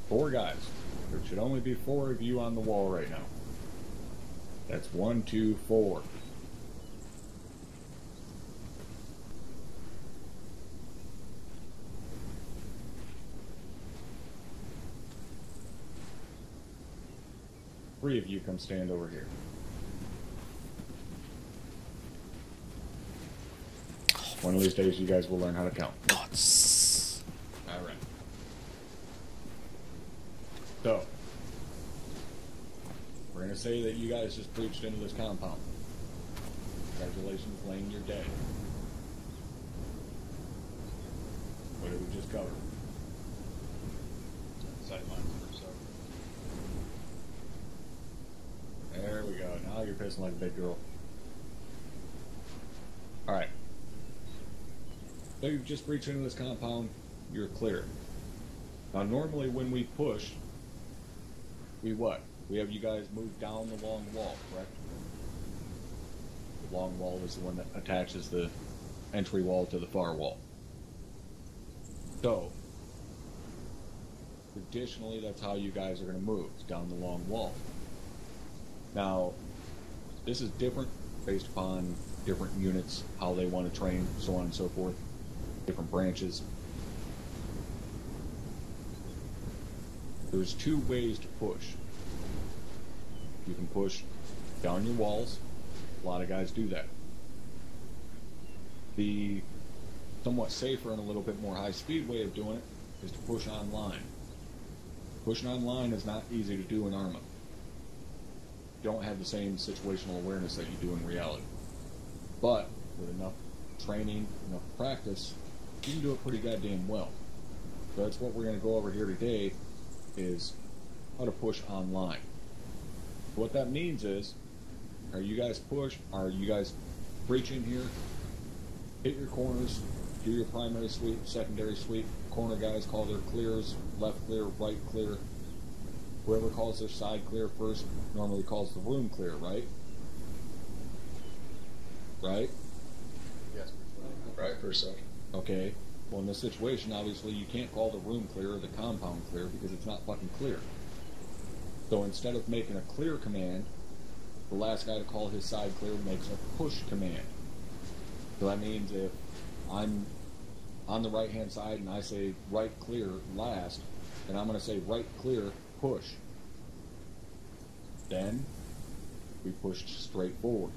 Four guys. There should only be 4 of you on the wall right now. That's 1, 2, 4. Three of you come stand over here. One of these days you guys will learn how to count. Gods. Alright. So, we're going to say that you guys just breached into this compound. Congratulations, Lane, you're dead. What did we just cover? Sightlines or so. There we go. Now you're pissing like a big girl. Alright. So you've just breached into this compound, you're clear. Now normally when we push, we what? We have you guys move down the long wall, correct? The long wall is the one that attaches the entry wall to the far wall. So, traditionally that's how you guys are going to move, down the long wall. Now, this is different based upon different units, how they want to train, so on and so forth, different branches. There's 2 ways to push. You can push down your walls. A lot of guys do that. The somewhat safer and a little bit more high-speed way of doing it is to push online. Pushing online is not easy to do in ArmA. You don't have the same situational awareness that you do in reality. But with enough training, enough practice, you can do it pretty goddamn well. So that's what we're going to go over here today, is how to push online. What that means is, are you guys breaching here, hit your corners, do your primary sweep, secondary sweep. Corner guys call their clears, left clear, right clear. Whoever calls their side clear first normally calls the room clear, right? Right? Yes. Right, for a second. Okay. Well, in this situation, obviously, you can't call the room clear or the compound clear because it's not fucking clear. So instead of making a clear command, the last guy to call his side clear makes a push command. So that means if I'm on the right-hand side and I say right clear last, then I'm going to say right clear, push. Then we push straight forward.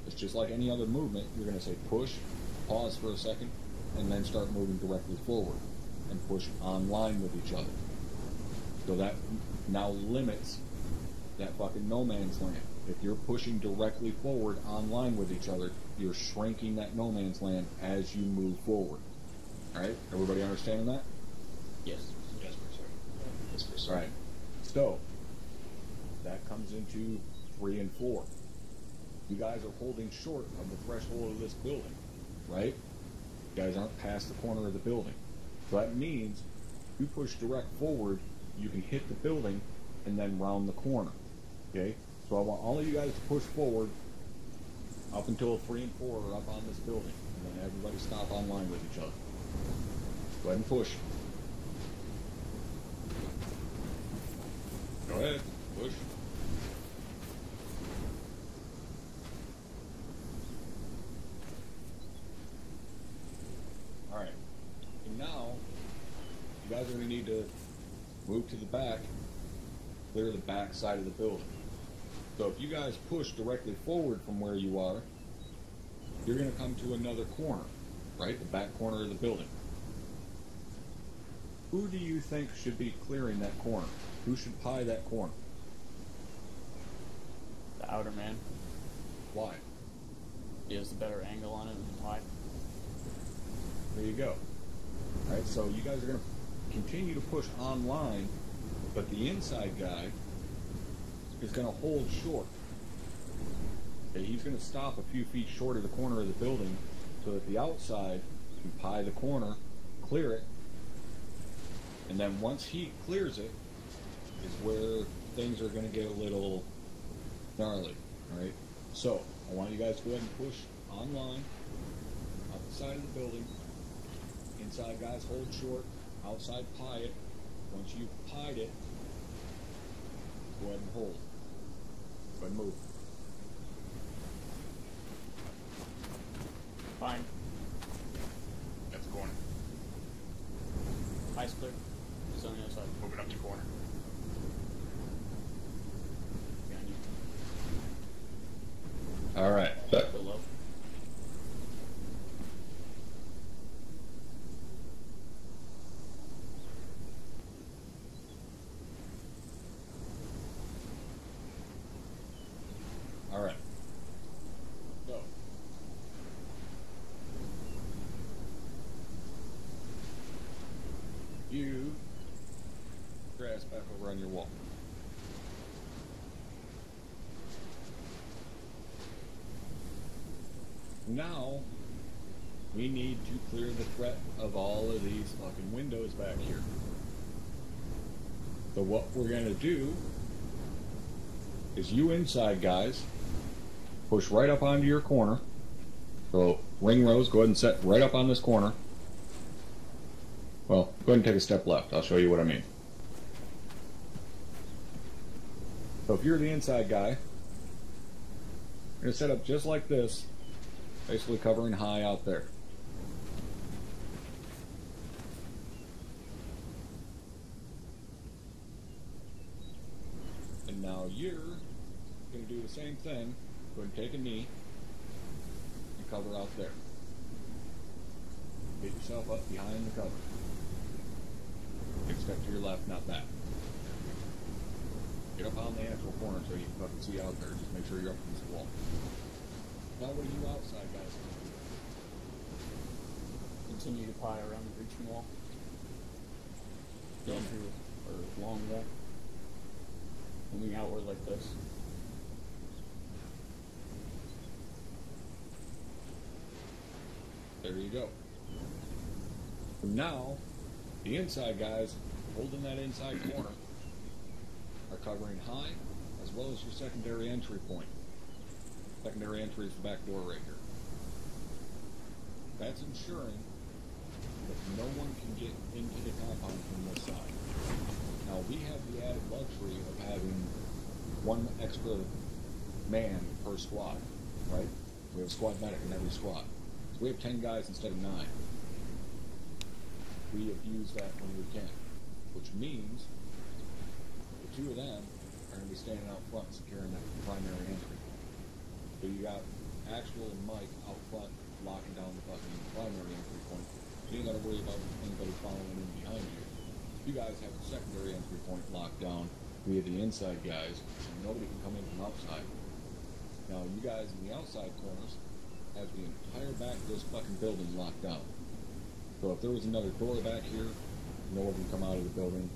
It's just like any other movement. You're going to say push, pause for a second, and then start moving directly forward and push online with each other. So that now limits that fucking no man's land. If you're pushing directly forward online with each other, you're shrinking that no man's land as you move forward. Alright? Everybody understanding that? Yes. Yes, for certain. Yes, for certain. Alright. So, that comes into 3 and 4. You guys are holding short of the threshold of this building, right? You guys aren't past the corner of the building. So that means you push direct forward, you can hit the building and then round the corner. Okay? So I want all of you guys to push forward up until 3 and 4 are up on this building. And then everybody stop online with each other. Go ahead and push. Go ahead. Push. Alright. And now, you guys are going to need to move to the back, clear the back side of the building. So if you guys push directly forward from where you are, you're going to come to another corner, right? The back corner of the building. Who do you think should be clearing that corner? Who should pie that corner? The outer man. Why? He has the better angle on it than the pipe. There you go. Alright, so you guys are going to continue to push online, but the inside guy is going to hold short. Okay, he's going to stop a few feet short of the corner of the building so that the outside can pie the corner, clear it, and then once he clears it is where things are going to get a little gnarly. Alright, so I want you guys to go ahead and push online, out the side of the building. Inside guys hold short, outside pie it. Once you've pied it, go ahead and hold. Go ahead and move. Fine. That's the corner. Pipe's clear. Just on the other side. Moving up to corner. Behind you. Alright. Below. Alright. So. You grass back over on your wall. Now, we need to clear the threat of all of these fucking windows back here. So what we're going to do is you inside guys push right up onto your corner. So ring rows, go ahead and set right up on this corner. Well, go ahead and take a step left. I'll show you what I mean. So if you're the inside guy, you're going to set up just like this, basically covering high out there. And now you're going to do the same thing. Go ahead and take a knee and cover out there. Get yourself up behind the cover. Expect to your left, not back. Get up on the actual corner so you can fucking see out there. Just make sure you're up against the wall. Now what are you outside guys gonna do? Continue to pie around the breaching wall. Yeah. Going through or along that. Moving outward like this. There you go. From now, the inside guys holding that inside corner are covering high as well as your secondary entry point. Secondary entry is the back door right here. That's ensuring that no one can get into the compound from this side. Now we have the added luxury of having one extra man per squad, right? We have a squad medic in every squad. So we have 10 guys instead of 9. We have used that when we can, which means the 2 of them are going to be standing out front securing that primary entry. So you got actual Mike out front locking down the fucking primary entry point. You ain't got to worry about anybody following in behind you. You guys have the secondary entry point locked down via the inside guys, so nobody can come in from outside. Now you guys in the outside corners have the entire back of this fucking building locked down. So if there was another door back here, no one can come out of the building,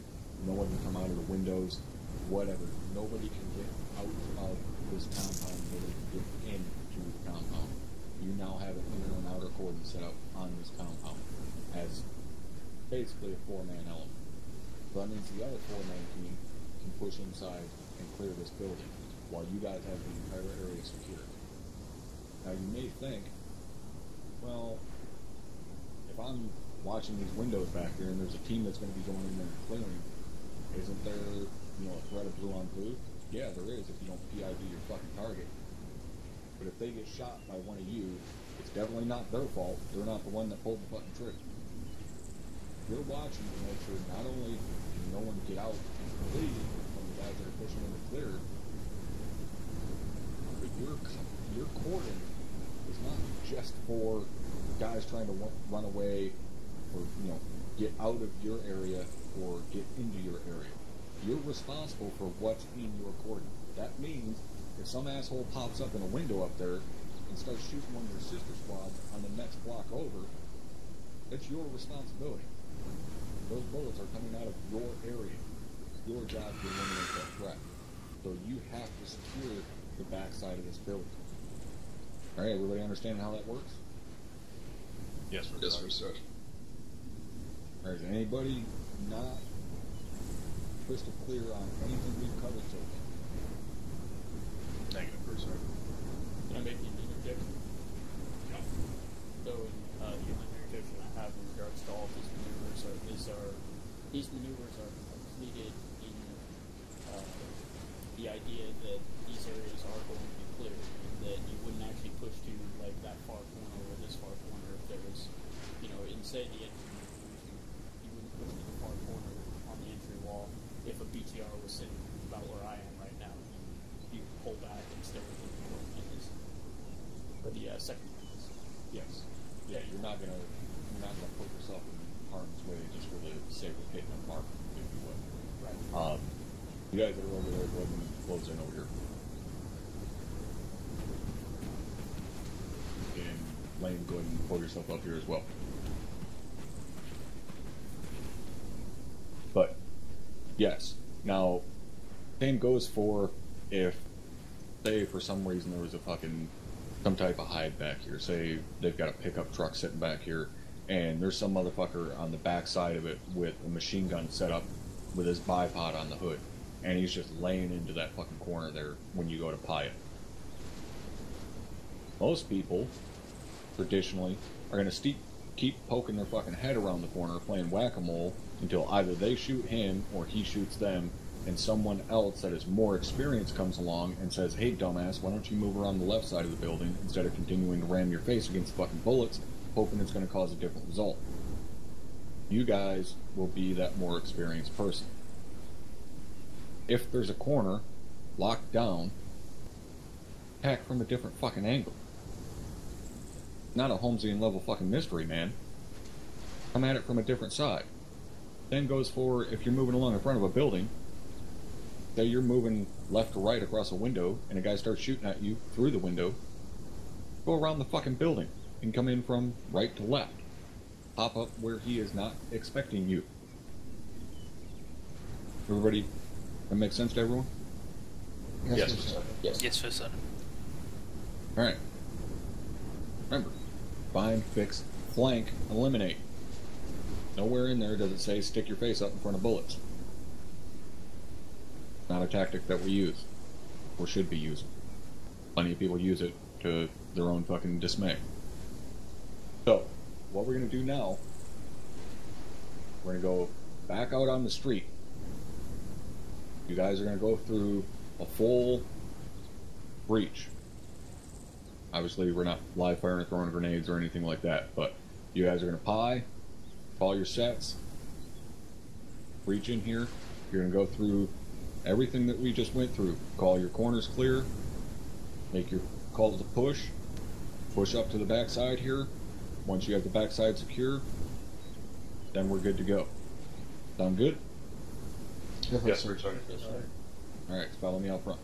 no one can come out of the windows, whatever. Nobody can get out of this compound, nobody can get into the compound. You now have an inner and outer cordon set up on this compound as basically a 4-man element. So that means the other 4-man team can push inside and clear this building while you guys have the entire area secured. Now you may think, well, if I'm watching these windows back here and there's a team that's going to be going in there and clearing, isn't there, a threat of blue on blue? Yeah, there is if you don't PID your fucking target. But if they get shot by one of you, it's definitely not their fault. They're not the one that pulled the fucking trigger. You're watching to make sure not only can no one get out and flee when the guys that are pushing in the clear, but your cordon is not just for guys trying to run away or get out of your area or get into your area. You're responsible for what's in your cordon. That means if some asshole pops up in a window up there and starts shooting one of your sister squads on the next block over, it's your responsibility. Those bullets are coming out of your area. It's your job to eliminate that threat. So you have to secure the backside of this building. Alright, everybody understand how that works? Yes, sir. Alright, is anybody not crystal clear on anything we've covered so far? Negative, sir. Can I make an interjection? No. So, the only interjection I have in regards to all these maneuvers these maneuvers are completed in the idea that these areas are going to be cleared, and that you wouldn't actually push to like that far corner or this far corner if there was, inside the entry, you wouldn't push to the far corner on the entry wall if a BTR was sitting about where I am right now. You pull back and stay within the corner. But the second one is Yes. Yeah, you're not gonna put yourself in harm's way just for the sake of hitting a mark, if you would. right. You guys that are over there, go ahead and close in over here. And Lane, go ahead and pull yourself up here as well. But yes, now same goes for if, say, for some reason there was some type of hide back here. Say they've got a pickup truck sitting back here, and there's some motherfucker on the back side of it with a machine gun set up with his bipod on the hood, and he's just laying into that fucking corner there when you go to pie it. Most people, traditionally, are going to keep poking their fucking head around the corner playing whack-a-mole until either they shoot him or he shoots them, and someone else that is more experienced comes along and says, hey dumbass, why don't you move around the left side of the building instead of continuing to ram your face against the fucking bullets, hoping it's going to cause a different result. You guys will be that more experienced person. If there's a corner locked down, attack from a different fucking angle. Not a Holmesian level fucking mystery, man. Come at it from a different side. Then goes for if you're moving along in front of a building. Say you're moving left to right across a window, and a guy starts shooting at you through the window. Go around the fucking building and come in from right to left. Pop up where he is not expecting you. Everybody, that makes sense to everyone? Yes, sir. sir. Yes. Yes, for certain. Alright. Remember, find, fix, flank, eliminate. Nowhere in there does it say stick your face up in front of bullets. Not a tactic that we use, or should be using. Plenty of people use it to their own fucking dismay. So, what we're going to do now, we're going to go back out on the street. You guys are going to go through a full breach. Obviously, we're not live firing or throwing grenades or anything like that, but you guys are going to call your sets, breach in here. You're going to go through everything that we just went through. Call your corners clear, make your calls to push up to the backside here. Once you have the backside secure, then we're good to go. Sound good? Yes, sir. Sorry. Yes, sir. Alright, follow me out front.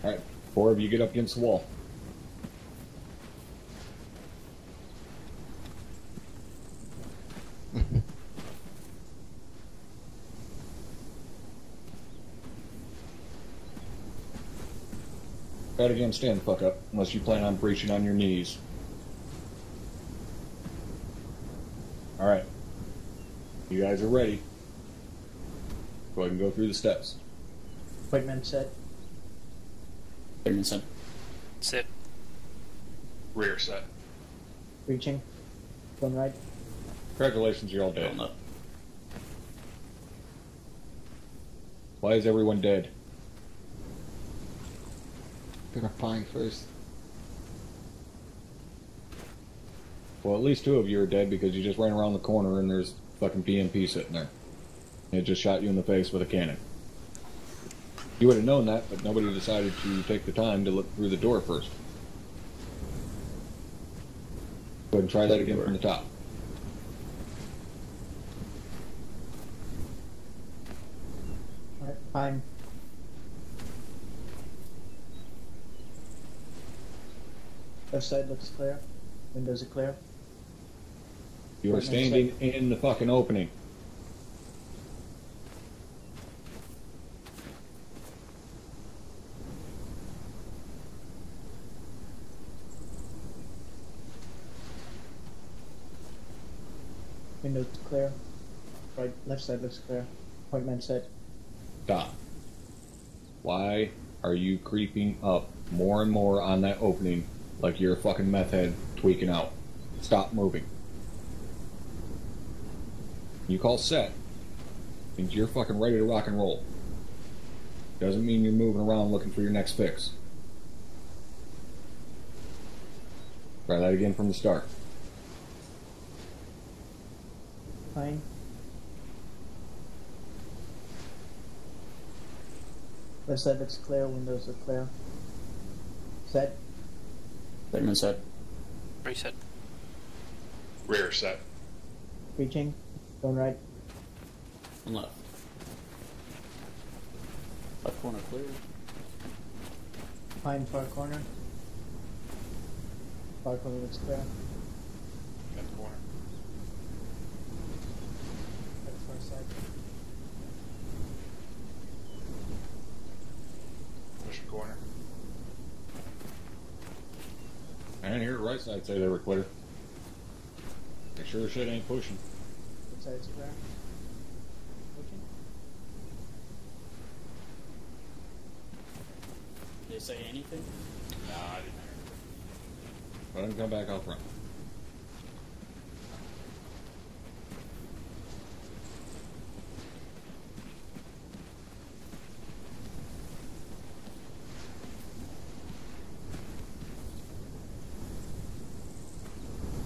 Alright, 4 of you get up against the wall. Try it again, stand the fuck up, unless you plan on breaching on your knees. Alright. You guys are ready. Go ahead and go through the steps. Appointment set. Appointment set. Sit. Rear set. Reaching. Going right. Congratulations, you're all dead. Going up. Why is everyone dead? Verifying first. Well, at least 2 of you are dead because you just ran around the corner and there's fucking PMP sitting there. And it just shot you in the face with a cannon. You would have known that, but nobody decided to take the time to look through the door first. Go ahead and try that again from the top. Alright, fine. Left side looks clear. Windows are clear. You are standing in the fucking opening. Windows clear. Right, left side looks clear. Appointment set. Stop. Why are you creeping up more and more on that opening like you're a fucking meth head tweaking out? Stop moving. You call set means you're fucking ready to rock and roll. Doesn't mean you're moving around looking for your next fix. Try that again from the start. Fine. Left side looks clear. Windows are clear. Set. Appointment set. Reset. Rear set. Reaching. Going right. And left. Left corner clear. Fine, far corner. Far corner looks clear. Got the corner. Right, far side. Push the corner. I didn't hear the right side say they were clear. They sure shit ain't pushing. Left side's clear. Reaching. Did they say anything? Nah, I didn't hear. Let him come back out front.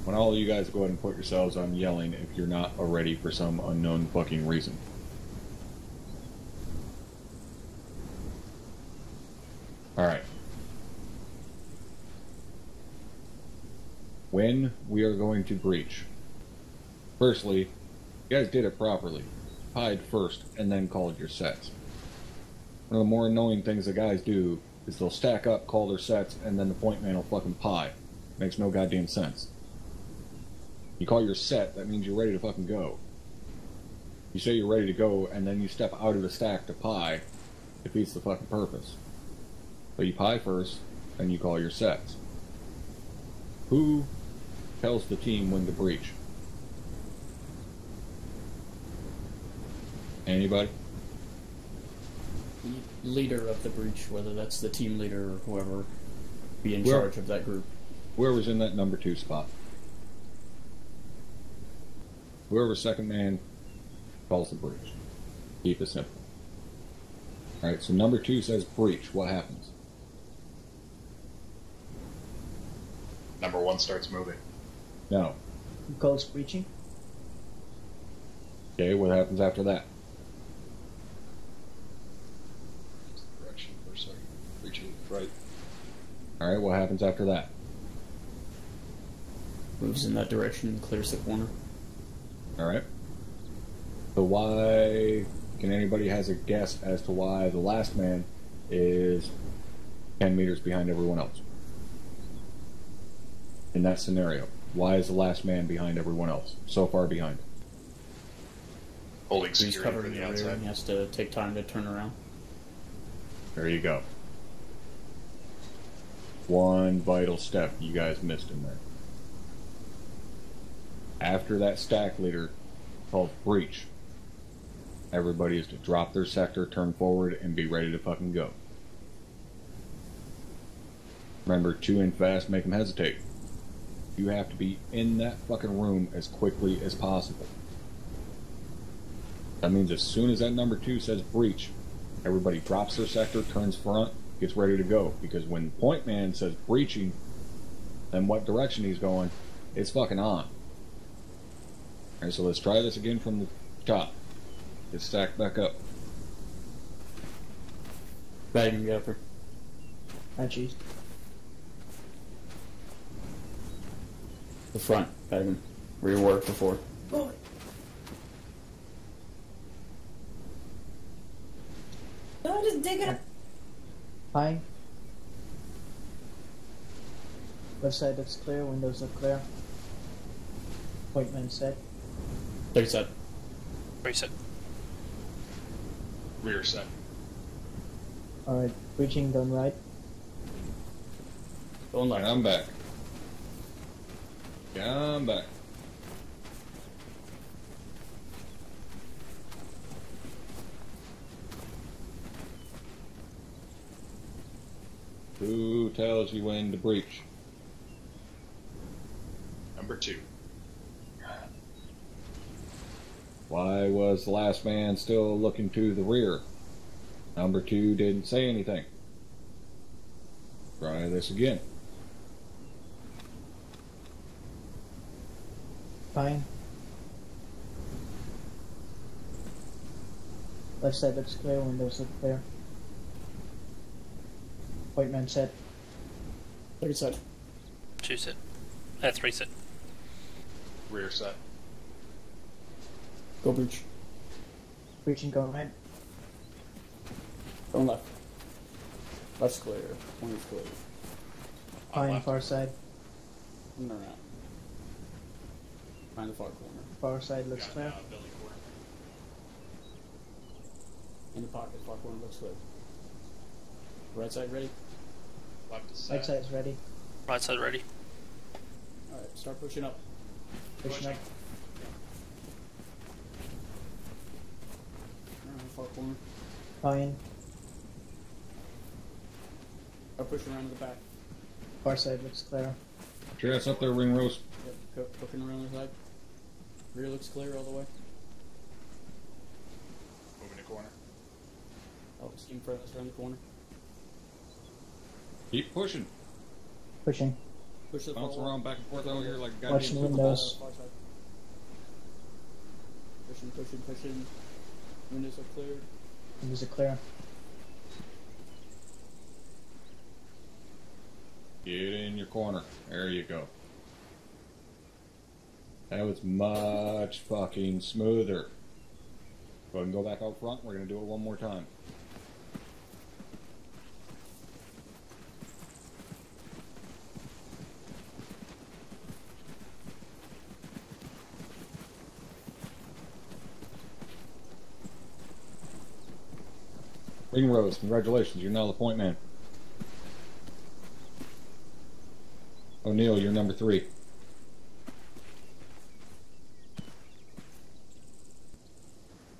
When all of you guys go ahead and put yourselves on yelling if you're not already for some unknown fucking reason. when we are going to breach. Firstly, you guys did it properly. Pied first, and then called your sets. One of the more annoying things the guys do is they'll stack up, call their sets, and then the point man will fucking pie. Makes no goddamn sense. You call your set, that means you're ready to fucking go. You say you're ready to go, and then you step out of the stack to pie, defeats the fucking purpose. So you pie first, then you call your sets. Who tells the team when to breach? Anybody? Leader of the breach, whether that's the team leader or whoever be in Where- charge of that group. Whoever's in that number 2 spot. Whoever's second man calls the breach. Keep it simple. Alright, so number 2 says breach. What happens? Number 1 starts moving. No. Calls breaching. Okay, what happens after that? Direction for a second. Reaching right. Alright, what happens after that? Moves in that direction and clears the corner. Alright. So why, can anybody has a guess as to why the last man is 10 meters behind everyone else? In that scenario, why is the last man behind everyone else? So far behind. Holding He's security for covering the the rear outside. and he has to take time to turn around. There you go. One vital step you guys missed in there. After that stack leader calls breach, everybody is to drop their sector, turn forward, and be ready to fucking go. Remember, 2 in fast, make them hesitate. You have to be in that fucking room as quickly as possible. That means as soon as that number 2 says breach, everybody drops their sector, turns front, gets ready to go. Because when point man says breaching, then what direction he's going, it's fucking on. Alright, so let's try this again from the top. Get stacked back up. Bag him, Gaffer. Ah, jeez. The front, bag him. Where you were before. Boy. Don't just dig it up. Fine. Left side looks clear, windows look clear. Appointment set. 30 set. Reset. Rear set. Alright, breaching done right. Going left. I'm back. I'm back. Who tells you when to breach? Number 2. Why was the last man still looking to the rear? Number 2 didn't say anything. Try this again. Fine. Left side looks clear, windows look clear. Appointment set. 30 set. 2 set. 3 set. Rear set. Go breach. Breaching going right. Going left. Left's clear. Corner's clear. Fine, left. far side. And around. Behind the far corner. Far side looks Got, clear. building corner. In the pocket. Far corner looks clear. Right side ready? Left is Right set. side's ready. Right side ready. Alright, start pushing up. Pushing up. Around the far corner. Fine. Start pushing around to the back. Far side looks clear. Sure, that's up there, ring roast. Yep, pushing around the side. Rear looks clear all the way. Moving to corner. Oh, steam furnace around the corner. Keep pushing. Pushing. Push the Bounce far wall. around back and forth over here like a Watch the goddamn windows. Far side. Pushing. Windows are cleared. Windows are clear. Get in your corner. There you go. That was much fucking smoother. Go ahead and go back out front. We're going to do it one more time. Ringrose, congratulations. You're now the point man. O'Neill, you're number 3.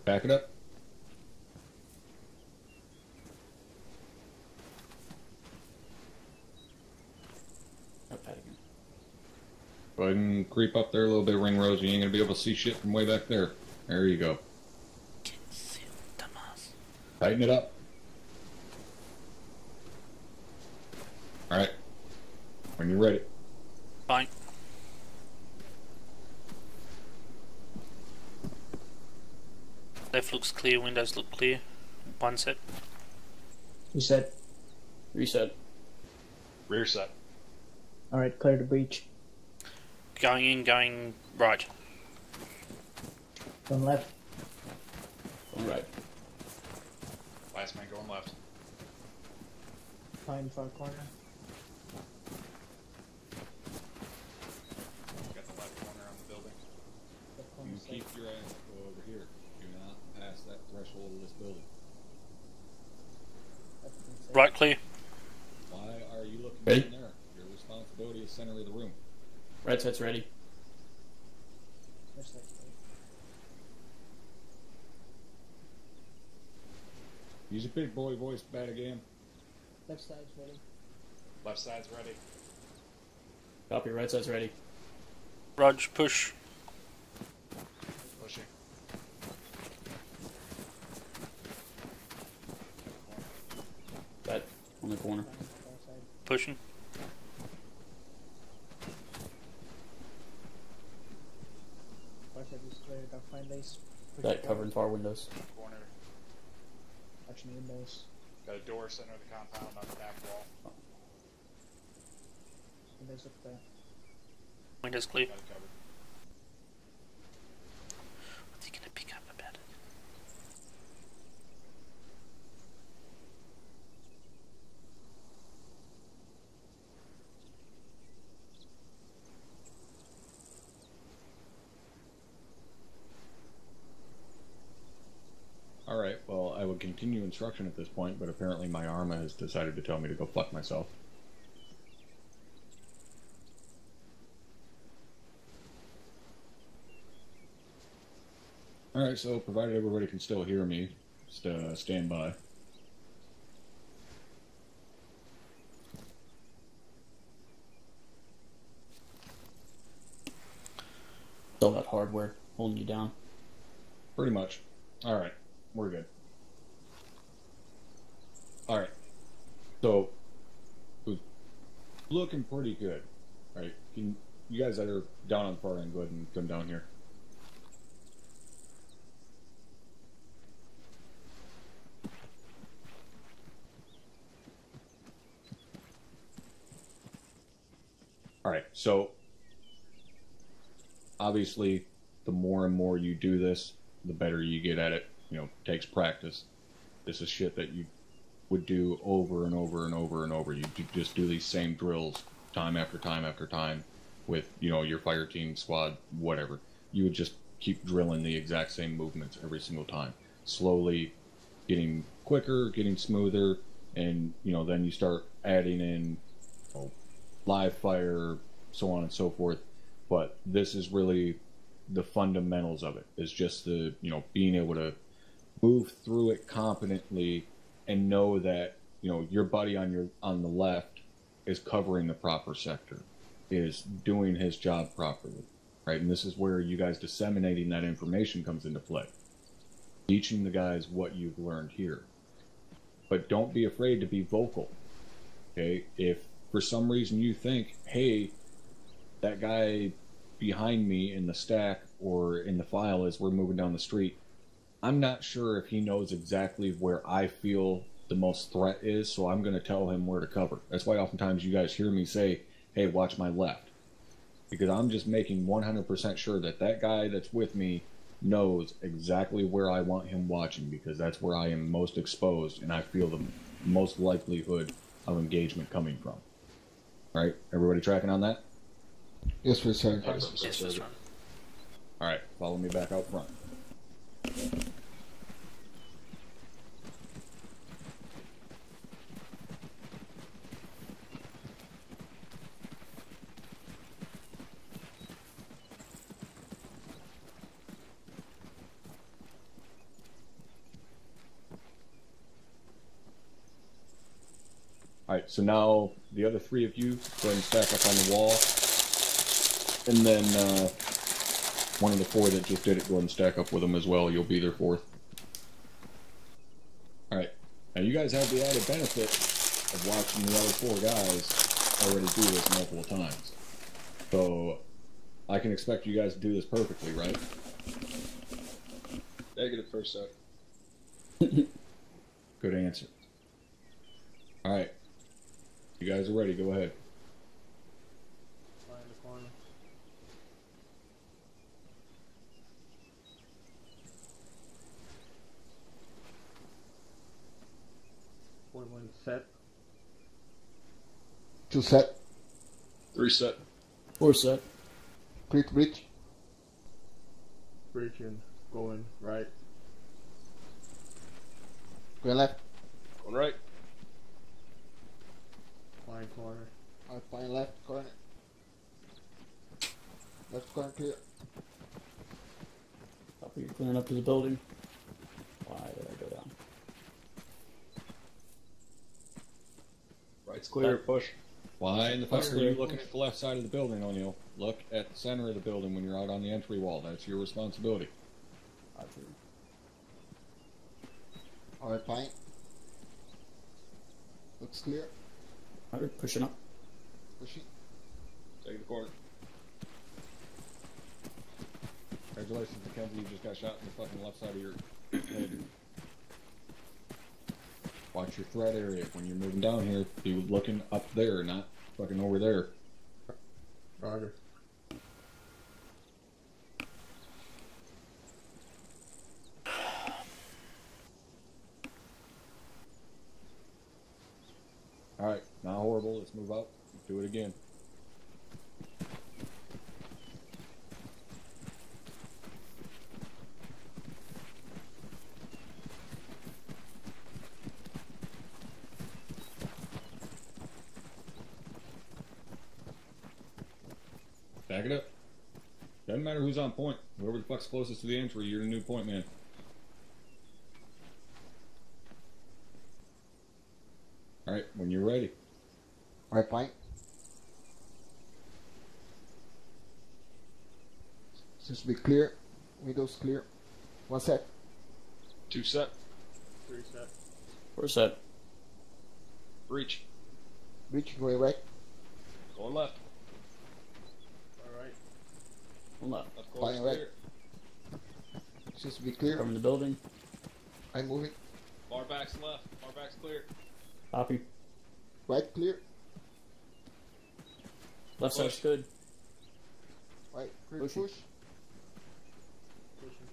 Back it up. Go ahead and creep up there a little bit, Ringrose. You ain't gonna be able to see shit from way back there. There you go. Tighten it up. Alright. When you're ready. Fine. Left looks clear, windows look clear. One set. Reset. Reset. Rear set. Alright, clear the breach. Going in, going right. Going left. Going right. Last man going left. Behind far corner. Got the left corner on the building. Left corner You safe. keep your ass over here. Do not pass that threshold of this building. Left corner safe. Right clear. Why are you looking Ready? down there? Your responsibility is center of the room. Right side's ready. Left side safe. Use a big boy voice bat again. Left side's ready. Left side's ready. Copy, right side's ready. Rog, push. Pushing. That on the corner. Behind far side. Pushing. Far side is clear. Got fine lace. Push That it covering far windows. Corner. Watching windows. Got a door center of the compound on the back wall. Windows up there. Windows clear. Got it covered. What's he gonna pick up about it? Alright, well, I would continue instruction at this point, but apparently my ArmA has decided to tell me to go fuck myself. Alright, so provided everybody can still hear me, just stand by. Still got hardware holding you down. Pretty much. Alright, we're good. Alright, so, it was looking pretty good. Alright, you guys that are down on the far end, go ahead and come down here. Alright, so obviously the more and more you do this, the better you get at it. You know, it takes practice. This is shit that you would do over and over and over and over. You just do these same drills time after time after time with, you know, your fire team, squad, whatever. You would just keep drilling the exact same movements every single time. Slowly getting quicker, getting smoother, and, you know, then you start adding in, you know, live fire, so on and so forth. But this is really the fundamentals of it. Is just the, you know, being able to move through it competently and know that, you know, your buddy on the left is covering the proper sector, is doing his job properly, right? And this is where you guys disseminating that information comes into play. Teaching the guys what you've learned here. But don't be afraid to be vocal, okay? If for some reason you think, hey, that guy behind me in the stack or in the file as we're moving down the street, I'm not sure if he knows exactly where I feel the most threat is, so I'm going to tell him where to cover. That's why oftentimes you guys hear me say, hey, watch my left. because I'm just making 100% sure that that guy that's with me knows exactly where I want him watching, because that's where I am most exposed and I feel the most likelihood of engagement coming from. Right? Everybody tracking on that? Yes, for sir. Yes, that's right. Alright, follow me back out front. Alright, so now the other three of you go ahead and stack up on the wall. And then one of the four that just did it, go ahead and stack up with them as well. You'll be their fourth. Alright, now you guys have the added benefit of watching the other four guys already do this multiple times. So I can expect you guys to do this perfectly, right? Negative first set. Good answer. Alright. You guys are ready, go ahead. Fly in the corner. One set. 2 set. 3 set. 4 set. Clear to breach. Breaching. Going right. Going left. Going right. Flying corner. Alright, flying left corner. Left corner clear. Copy, you're clearing up to the building. Why did I go down? Right's clear. Push. Why in the fuck That's are you clear. looking at the left side of the building, O'Neill? Look at the center of the building when you're out on the entry wall. That's your responsibility. Roger. Alright, flying. Looks clear. Roger, pushing up. Pushing. Taking the corner. Congratulations, Mackenzie. You just got shot in the fucking left side of your head. Watch your threat area. When you're moving down here, be looking up there, not fucking over there. Roger. Alright, not horrible. Let's move out. Do it again. Back it up. Doesn't matter who's on point. Whoever the fuck's closest to the entry, you're the new point man. Alright, when you're ready. Alright, flying. Seems to be clear. Windows clear. 1 set. 2 set. 3 set. 4 set. Breach. Breach going right. Going left. Alright. One left. Left corner Flying right. clear. Seems to be clear. From the building. I'm moving. Far back's left. Far back's clear. Copy. Right clear. Left side's good. Right, clear to Pushing. push. Pushing.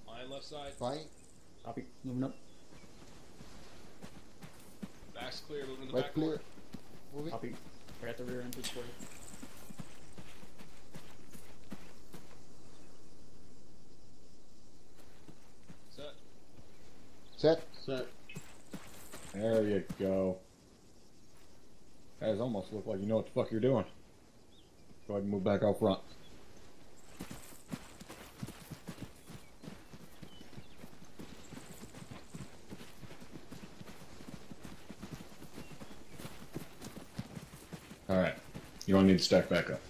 Line left side. Flying. Copy. Moving up. Back's clear. Moving to the Right back clear. corner. Moving. Copy. I got the rear entrance for you. Set. Set. Set. There you go. Guys almost look like you know what the fuck you're doing. Go ahead and move back out front. Alright. You don't need to stack back up.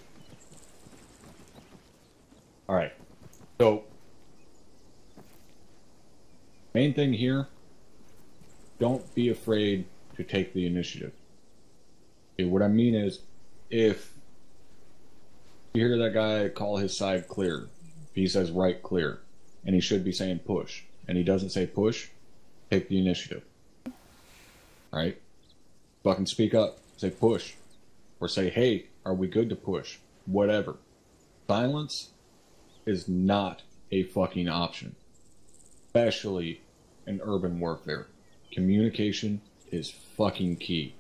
Alright. So, main thing here, don't be afraid to take the initiative. Okay, what I mean is, if you hear that guy call his side clear, if he says right clear, and he should be saying push, and he doesn't say push, take the initiative. Right? Fucking speak up. Say push. or say, hey, are we good to push? Whatever. Silence is not a fucking option, especially in urban warfare. Communication is fucking key.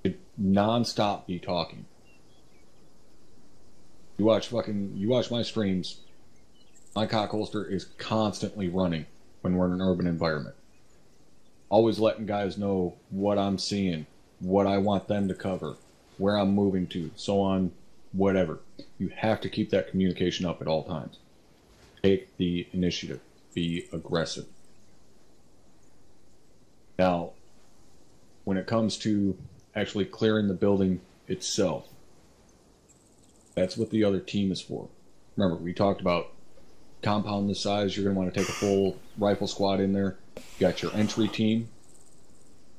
To non-stop be talking. You watch my streams, my cock holster is constantly running when we're in an urban environment. Always letting guys know what I'm seeing, what I want them to cover, where I'm moving to, so on, whatever. You have to keep that communication up at all times. Take the initiative. Be aggressive. Now, when it comes to actually clearing the building itself, that's what the other team is for. Remember, we talked about compound this size, you're going to want to take a full rifle squad in there. You got your entry team,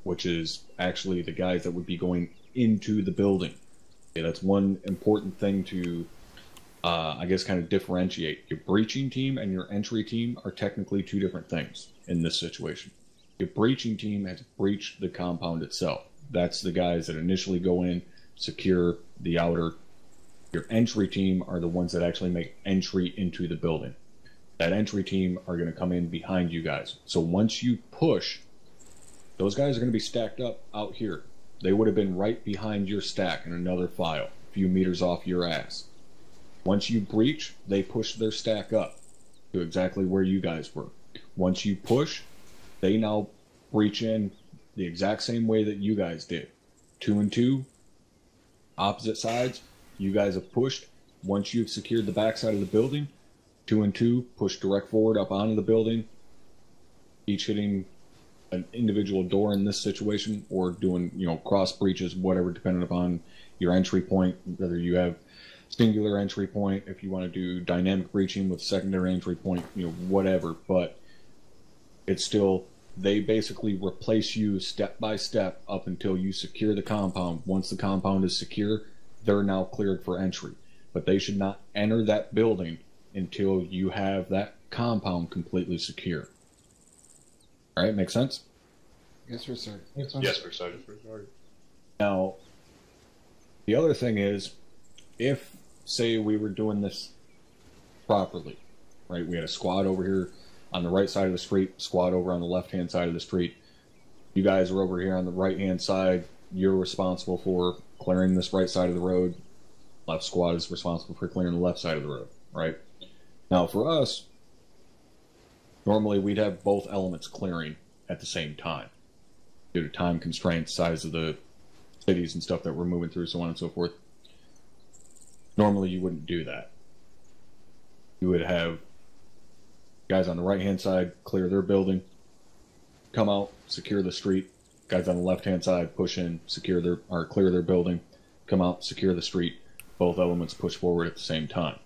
which is actually the guys that would be going into the building. Okay, that's one important thing to, I guess, kind of differentiate. Your breaching team and your entry team are technically two different things in this situation. Your breaching team has breached the compound itself. That's the guys that initially go in, secure the outer. Your entry team are the ones that actually make entry into the building. That entry team are going to come in behind you guys. So once you push, those guys are going to be stacked up out here. They would have been right behind your stack in another file, a few meters off your ass. Once you breach, they push their stack up to exactly where you guys were. Once you push, they now breach in the exact same way that you guys did. 2 and 2, opposite sides. You guys have pushed. Once you've secured the backside of the building, 2 and 2 push direct forward up onto the building, each hitting an individual door in this situation, or doing, cross breaches, whatever, depending upon your entry point, whether you have singular entry point, if you want to do dynamic breaching with secondary entry point, whatever. But it's still, they basically replace you step by step up until you secure the compound. Once the compound is secure, they're now cleared for entry. But they should not enter that building until you have that compound completely secure. All right, make sense? Yes, sir. Yes, sir. Sorry. Now, the other thing is, if, say, we were doing this properly, right? We had a squad over here on the right side of the street, squad over on the left-hand side of the street. You guys are over here on the right-hand side. You're responsible for clearing this right side of the road. Left squad is responsible for clearing the left side of the road, right? Now, for us, normally we'd have both elements clearing at the same time due to time constraints, size of the cities and stuff that we're moving through, so on and so forth. Normally you wouldn't do that. You would have guys on the right-hand side clear their building, come out, secure the street. Guys on the left-hand side push in, clear their building, come out, secure the street. Both elements push forward at the same time.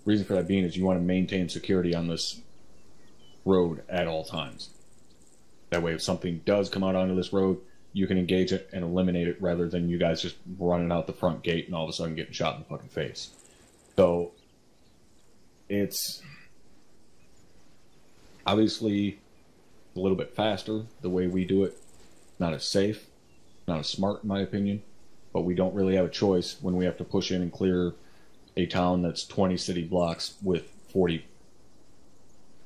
Reason for that being is you want to maintain security on this road at all times. That way, if something does come out onto this road, you can engage it and eliminate it rather than you guys just running out the front gate and all of a sudden getting shot in the fucking face. So, it's obviously a little bit faster the way we do it. Not as safe, not as smart in my opinion, but we don't really have a choice when we have to push in and clear a town that's 20 city blocks with 40,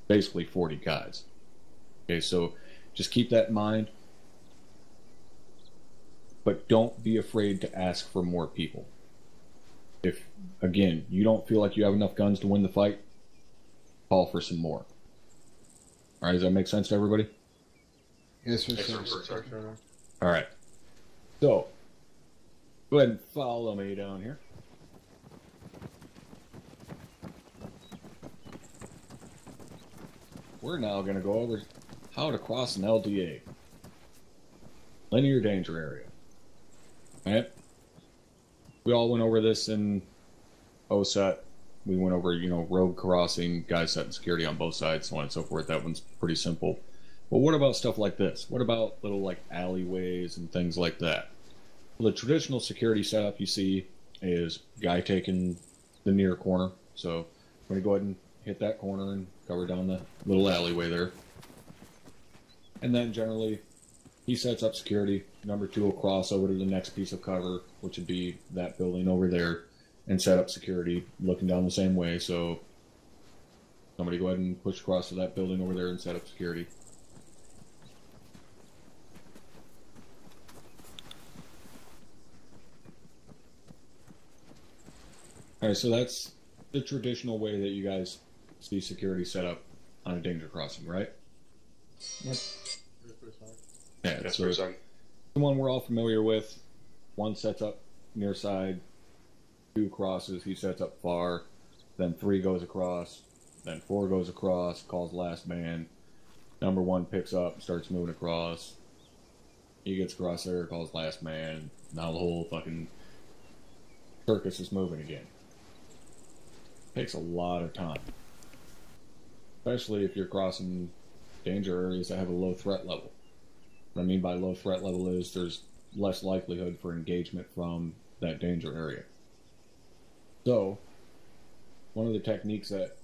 basically 40 guys. Okay, so just keep that in mind. But don't be afraid to ask for more people. If, again, you don't feel like you have enough guns to win the fight, call for some more. Alright, does that make sense to everybody? Yes, sir. Alright. So, go ahead and follow me down here. We're now going to go over how to cross an LDA. Linear danger area. Alright? We all went over this in OSET. We went over, road crossing, guys setting security on both sides, so on and so forth. That one's pretty simple. But what about stuff like this? What about little, alleyways and things like that? Well, the traditional security setup you see is guy taking the near corner. So I'm going to go ahead and hit that corner and cover down the little alleyway there. And then generally, he sets up security. Number 2 will cross over to the next piece of cover, which would be that building over there, and set up security, looking down the same way. So somebody go ahead and push across to that building over there and set up security. Alright, so that's the traditional way that you guys see security set up on a danger crossing, right? Yep. Yeah, That's so so the one we're all familiar with. 1 sets up near side, 2 crosses, he sets up far, then 3 goes across, then 4 goes across, calls last man. Number 1 picks up, starts moving across. He gets across there, calls last man. Now the whole fucking circus is moving again. Takes a lot of time. Especially if you're crossing danger areas that have a low threat level. What I mean by low threat level is there's less likelihood for engagement from that danger area. So, one of the techniques that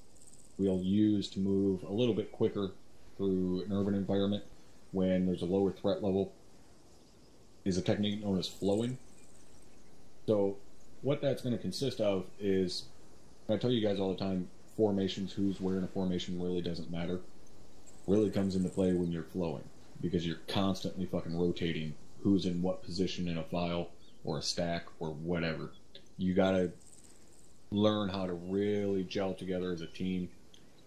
we'll use to move a little bit quicker through an urban environment when there's a lower threat level is a technique known as flowing. So, what that's going to consist of is, I tell you guys all the time, formations, who's where in a formation really doesn't matter. Really comes into play when you're flowing, because you're constantly fucking rotating who's in what position in a file or a stack or whatever. You gotta learn how to really gel together as a team.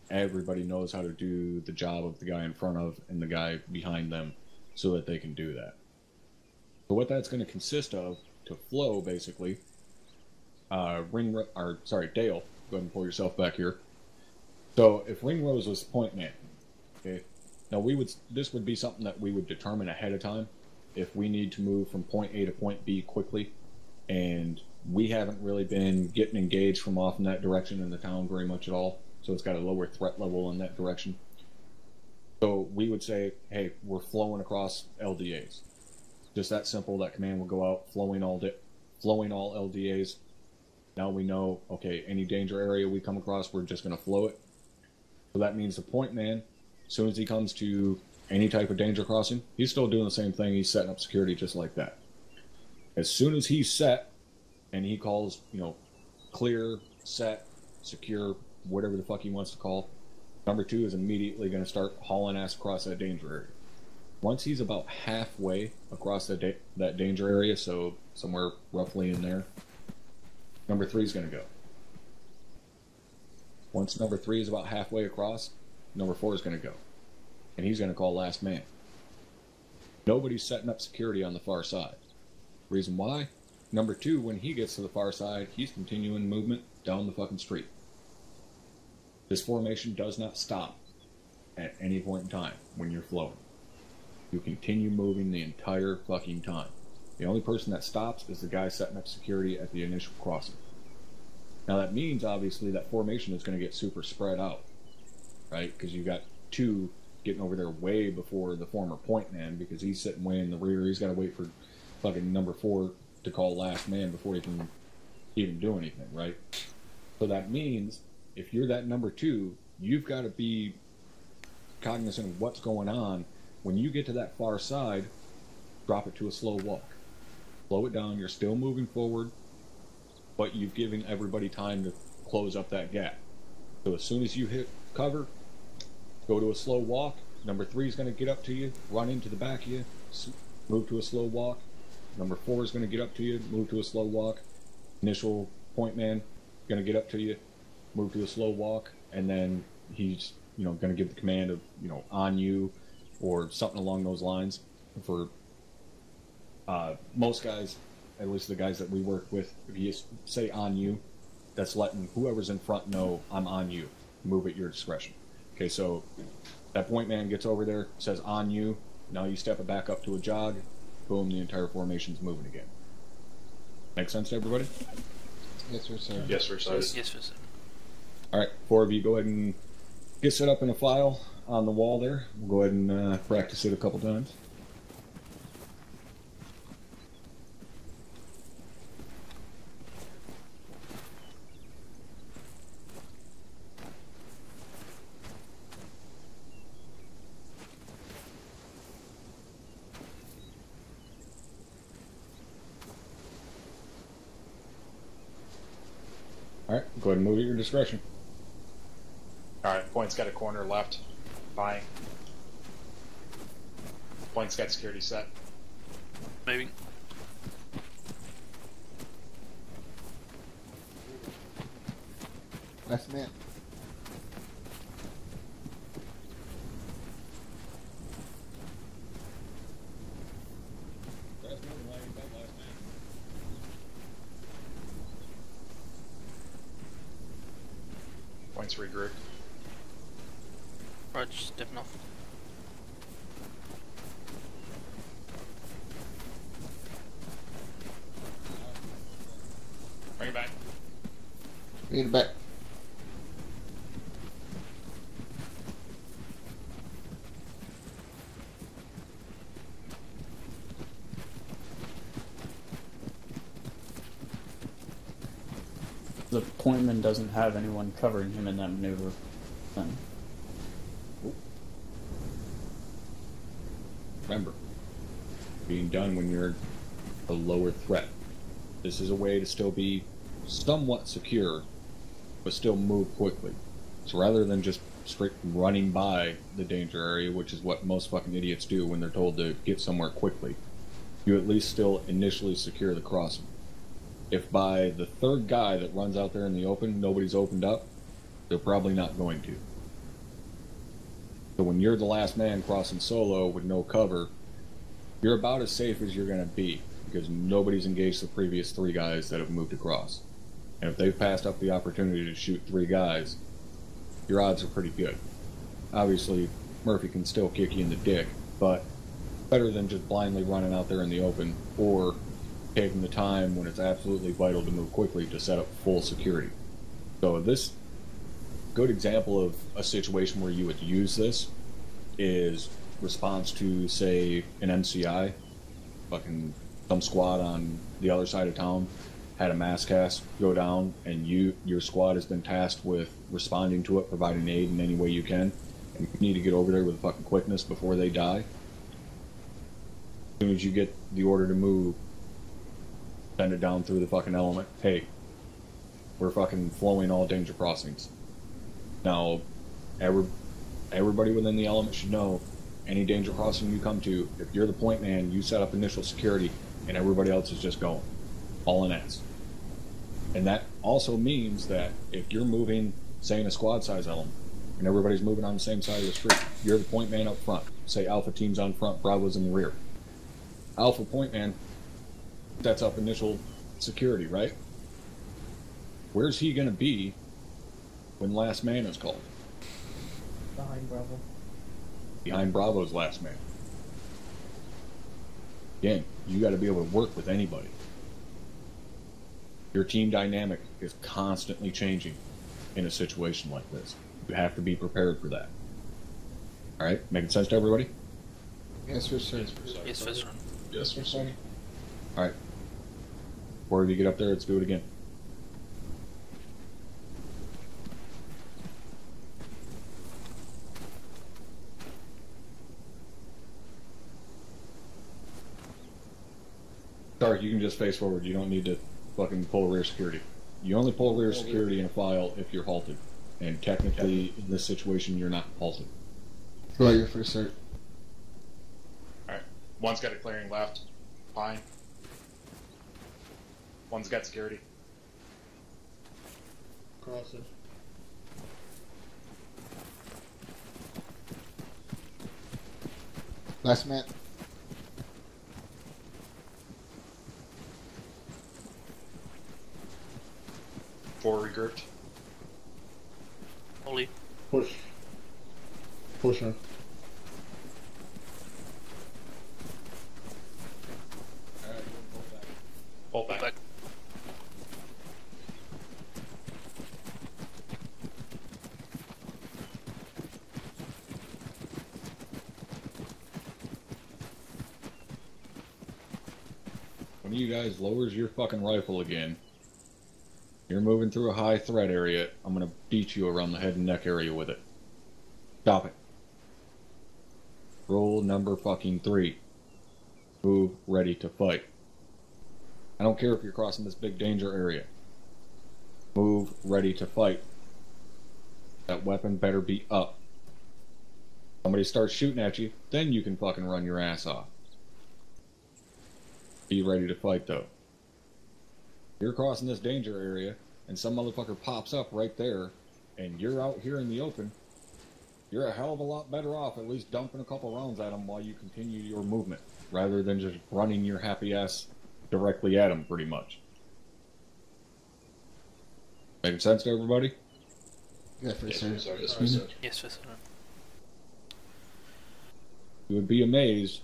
Everybody knows how to do the job of the guy in front of and the guy behind them so that they can do that. So what that's going to consist of, to flow basically, Dale, go ahead and pull yourself back here. So if Ringrose was point man, okay, now this would be something that we would determine ahead of time if we need to move from point A to point B quickly, and we haven't really been getting engaged from off in that direction in the town very much at all, so it's got a lower threat level in that direction. So we would say, hey, we're flowing across LDAs. Just that simple. That command will go out, flowing all LDAs. Now we know, okay, any danger area we come across, we're just going to flow it. So that means the point man, as soon as he comes to any type of danger crossing, he's still doing the same thing. He's setting up security just like that. As soon as he's set and he calls, clear, set, secure, whatever the fuck he wants to call, number 2 is immediately going to start hauling ass across that danger area. Once he's about halfway across that danger area, so somewhere roughly in there, number 3 is going to go. Once number 3 is about halfway across, number 4 is going to go. And he's going to call last man. Nobody's setting up security on the far side. Reason why? Number 2, when he gets to the far side, he's continuing movement down the fucking street. This formation does not stop at any point in time when you're flowing. You continue moving the entire fucking time. The only person that stops is the guy setting up security at the initial crossing. Now that means, obviously, that formation is going to get super spread out, right? Because you got 2 getting over there way before the former point man, because he's sitting way in the rear. He's got to wait for fucking number 4 to call last man before he can even do anything, right? So that means, if you're that number 2, you've got to be cognizant of what's going on. When you get to that far side, drop it to a slow walk. Slow it down. You're still moving forward, but you've given everybody time to close up that gap. So as soon as you hit cover, go to a slow walk. Number 3 is going to get up to you, run into the back of you, move to a slow walk. Number 4 is going to get up to you, move to a slow walk. Initial point man going to get up to you, move to a slow walk, and then he's going to give the command of on you or something along those lines. For most guys, at least the guys that we work with, if you say on you, that's letting whoever's in front know I'm on you. Move at your discretion. Okay, so that point man gets over there, says on you. Now you step it back up to a jog. Boom, the entire formation's moving again. Make sense to everybody? Yes, sir. Yes, sir. Yes, sir. All right, 4 of you go ahead and get set up in a file on the wall there. We'll go ahead and practice it a couple times. Alright, go ahead and move at your discretion. Alright, point's got a corner left. Buying. Point's got security set. Moving. Last man. Point's regrouped. Right, just stepping off. Bring it back. Bring it back. The pointman doesn't have anyone covering him in that maneuver. Then. Remember, being done when you're a lower threat. This is a way to still be somewhat secure, but still move quickly. So rather than just straight running by the danger area, which is what most fucking idiots do when they're told to get somewhere quickly, you at least still initially secure the crossing. If by the third guy that runs out there in the open, nobody's opened up, they're probably not going to. So when you're the last man crossing solo with no cover, you're about as safe as you're going to be, because nobody's engaged the previous 3 guys that have moved across. And if they've passed up the opportunity to shoot 3 guys, your odds are pretty good. Obviously, Murphy can still kick you in the dick, but better than just blindly running out there in the open, or taking the time when it's absolutely vital to move quickly to set up full security. So this good example of a situation where you would use this is response to, say, an MCI. Fucking some squad on the other side of town had a mass cast go down, and your squad has been tasked with responding to it, providing aid in any way you can, and you need to get over there with fucking quickness before they die. As soon as you get the order to move, send it down through the fucking element. Hey, we're fucking flowing all danger crossings. Now, everybody within the element should know, any danger crossing you come to, if you're the point man, you set up initial security, and everybody else is just going. All in S. And that also means that if you're moving, say, in a squad size element, and everybody's moving on the same side of the street, you're the point man up front. Say Alpha team's on front, Bravo's in the rear. Alpha point man sets up initial security, right? Where's he going to be when last man is called? Behind Bravo. Behind Bravo's last man. Again, you got to be able to work with anybody. Your team dynamic is constantly changing in a situation like this. You have to be prepared for that. Alright, making sense to everybody? Yes, sir. Yes, Fizzer. Yes, sir. Alright. Before we get up there, let's do it again. Stark, you can just face forward. You don't need to fucking pull rear security. You only pull rear security in a file if you're halted. And technically, in this situation, you're not halted. Go ahead, your first cert. Alright. One's got a clearing left. Fine. One's got security. Crosses. Last man. Four regrouped. Ollie. Push. Pusher. Pull back. Back. One of you guys lowers your fucking rifle again, you're moving through a high threat area, I'm gonna beat you around the head and neck area with it. Stop it. Rule number fucking 3. Move ready to fight. I don't care if you're crossing this big danger area. Move ready to fight. That weapon better be up. Somebody starts shooting at you, then you can fucking run your ass off. Be ready to fight, though. You're crossing this danger area, and some motherfucker pops up right there, and you're out here in the open. You're a hell of a lot better off at least dumping a couple rounds at him while you continue your movement, rather than just running your happy ass directly at him, pretty much. Making sense to everybody? Yeah, for sure. Yes, for sir. You would be amazed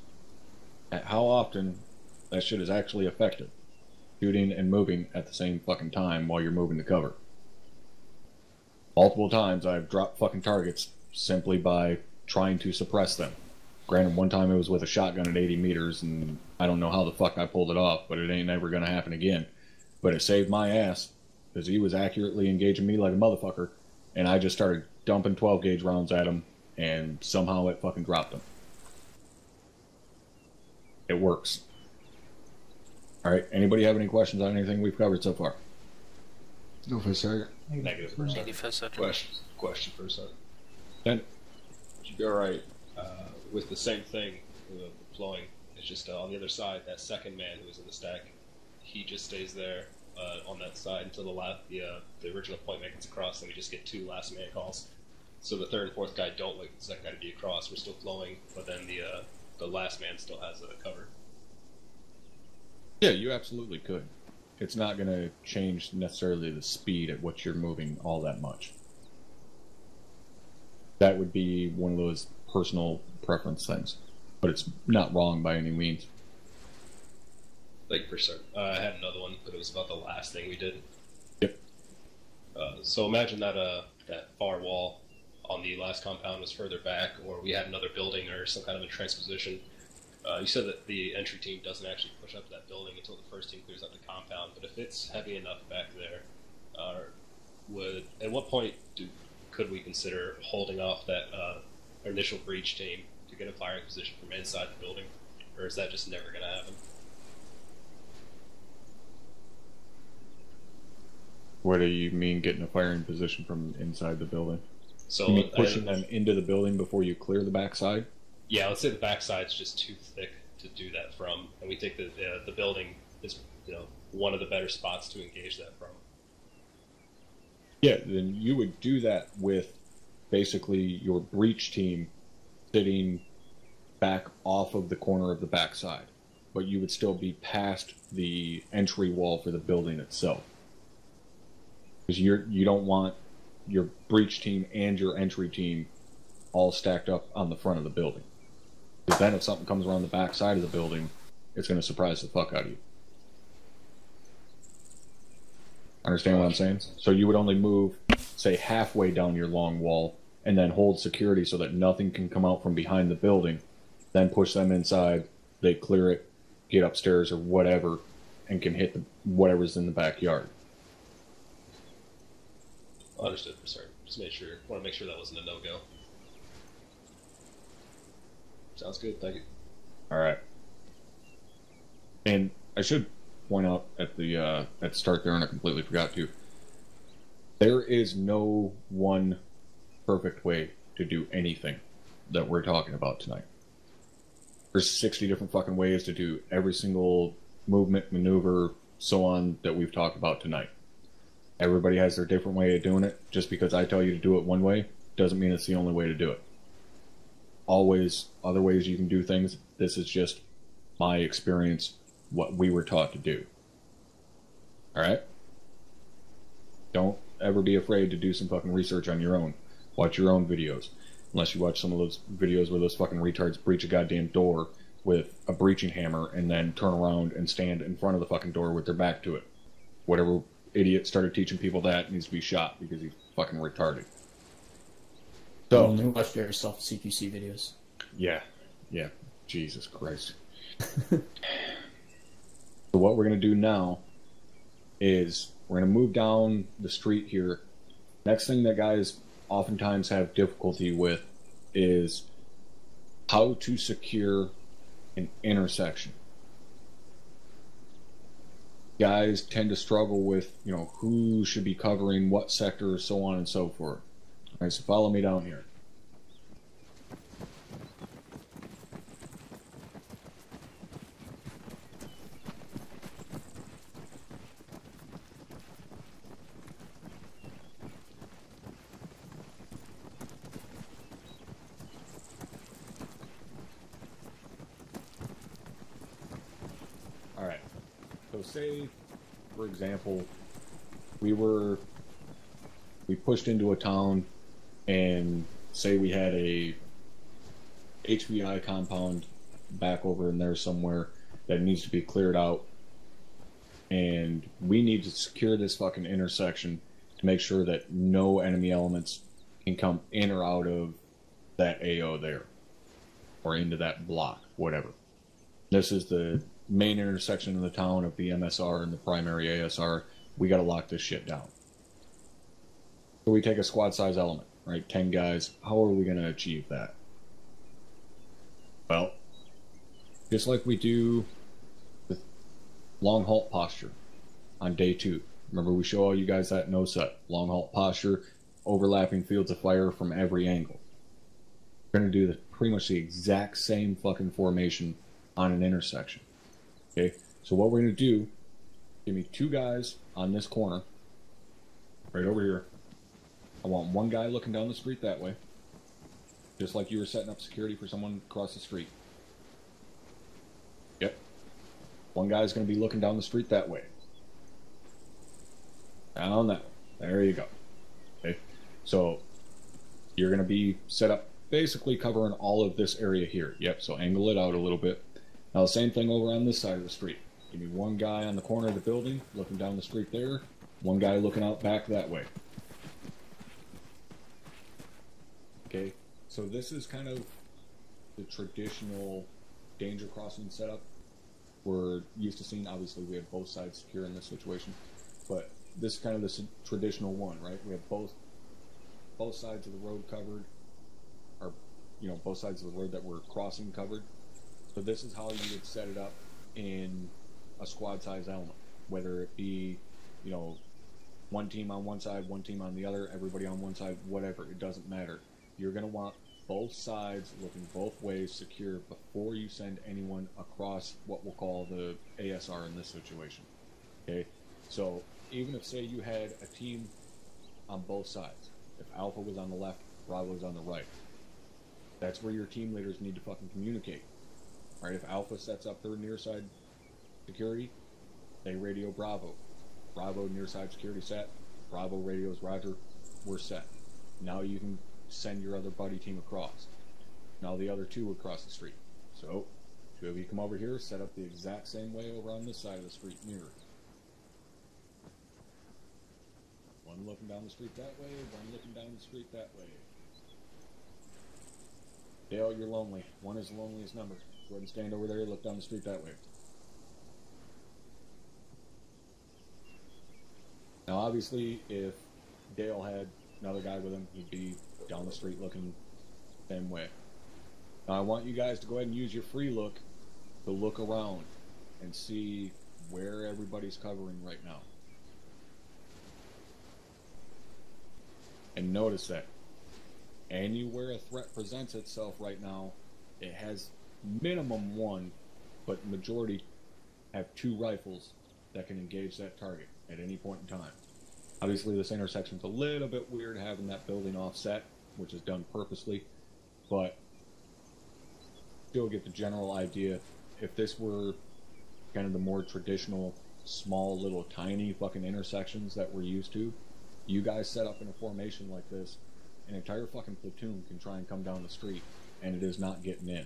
at how often that shit is actually effective. Shooting and moving at the same fucking time while you're moving to cover. Multiple times I've dropped fucking targets simply by trying to suppress them. Granted, one time it was with a shotgun at 80 meters, and I don't know how the fuck I pulled it off, but it ain't never gonna happen again. But it saved my ass, because he was accurately engaging me like a motherfucker, and I just started dumping 12 gauge rounds at him, and somehow it fucking dropped him. It works. Alright, anybody have any questions on anything we've covered so far? No, for sure. Negative for a second. Negative for certain. Question for a second. Then, Would you be alright with the same thing deploying? It's just on the other side, that second man who was in the stack, he just stays there on that side until the original point man gets across, and we just get 2 last man calls. So the third and fourth guy don't wait for the second guy to be across. We're still flowing, but then the last man still has a cover. yeah, you absolutely could. It's not going to change necessarily the speed at which you're moving all that much. That would be one of those personal preference things, but it's not wrong by any means. Like, for certain. I had another one, but it was about the last thing we did. Yep. So imagine that that far wall on the last compound was further back, or we had another building or some kind of a transposition. You said that the entry team doesn't actually push up to that building until the first team clears out the compound, but if it's heavy enough back there, at what point could we consider holding off that initial breach team to get a firing position from inside the building, or is that just never going to happen? What do you mean getting a firing position from inside the building? So You mean pushing them into the building before you clear the backside? Yeah, let's say the backside's just too thick to do that from, and we think that the building is, one of the better spots to engage that from. Yeah, then you would do that with basically your breach team sitting back off of the corner of the backside, but you would still be past the entry wall for the building itself. Because you don't want your breach team and your entry team all stacked up on the front of the building. Because then if something comes around the back side of the building, it's going to surprise the fuck out of you. Understand what I'm saying? So you would only move, say, halfway down your long wall, and then hold security so that nothing can come out from behind the building, then push them inside, they clear it, get upstairs or whatever, and can hit whatever's in the backyard. Understood, for certain. Just want to make sure that wasn't a no-go. Sounds good, thank you. Alright. And I should point out at the start there, and I completely forgot to, there is no one perfect way to do anything that we're talking about tonight. There's 60 different fucking ways to do every single movement, maneuver, so on that we've talked about tonight. Everybody has their different way of doing it. Just because I tell you to do it one way doesn't mean it's the only way to do it. Always other ways you can do things. This is just my experience, what we were taught to do. Alright? Don't ever be afraid to do some fucking research on your own. Watch your own videos. Unless you watch some of those videos where those fucking retards breach a goddamn door with a breaching hammer and then turn around and stand in front of the fucking door with their back to it. Whatever idiot started teaching people that needs to be shot because he's fucking retarded. So, watch yourself CQC videos. yeah. Jesus Christ. So what we're going to do now is we're going to move down the street here. Next thing that guys oftentimes have difficulty with is how to secure an intersection. guys tend to struggle with, you know, who should be covering what sector, so on and so forth. All right, so follow me down here. All right, so say, for example, we pushed into a town, and say we had a HVI compound back over in there somewhere that needs to be cleared out, and we need to secure this fucking intersection to make sure that no enemy elements can come in or out of that AO there, or into that block, whatever. This is the main intersection of the town of the MSR and the primary ASR. We gotta lock this shit down. So we take a squad size element, right? 10 guys. How are we gonna achieve that? Well, just like we do with long halt posture on day 2. Remember, we show all you guys that no set. Long halt posture, overlapping fields of fire from every angle. We're gonna do pretty much the exact same fucking formation on an intersection. Okay, so what we're going to do, give me 2 guys on this corner, right over here. I want 1 guy looking down the street that way, just like you were setting up security for someone across the street. Yep. 1 guy's going to be looking down the street that way. Down that way. There you go. Okay, so you're going to be set up basically covering all of this area here. Yep, so angle it out a little bit. Now the same thing over on this side of the street. Give me 1 guy on the corner of the building, looking down the street there. 1 guy looking out back that way. Okay, so this is kind of the traditional danger crossing setup. We're used to seeing, obviously we have both sides secure in this situation, but this is kind of the traditional one, right? We have both sides of the road covered, or, you know, both sides of the road that we're crossing covered. So this is how you would set it up in a squad size element, whether it be, you know, 1 team on one side, 1 team on the other, everybody on one side, whatever, it doesn't matter. You're going to want both sides looking both ways secure before you send anyone across what we'll call the ASR in this situation. Okay, so even if, say, you had a team on both sides, if Alpha was on the left, Bravo was on the right, that's where your team leaders need to fucking communicate. Right, if Alpha sets up their near side security, they radio Bravo. Bravo near side security set. Bravo radios Roger. We're set. Now you can send your other buddy team across. Now the other 2 would cross the street. So 2 of you come over here, set up the exact same way over on this side of the street, mirror. 1 looking down the street that way, 1 looking down the street that way. Dale, you're lonely. 1 is the loneliest number. Go ahead and stand over there, look down the street that way. Now obviously, if Dale had another guy with him, he'd be down the street looking the same way. Now I want you guys to go ahead and use your free look to look around and see where everybody's covering right now. And notice that anywhere a threat presents itself right now, it has minimum 1, but majority have 2 rifles that can engage that target at any point in time. Obviously this intersection's a little bit weird having that building offset, which is done purposely, but still get the general idea. If this were kind of the more traditional, small, little, tiny fucking intersections that we're used to, you guys set up in a formation like this, an entire fucking platoon can try and come down the street, and it is not getting in.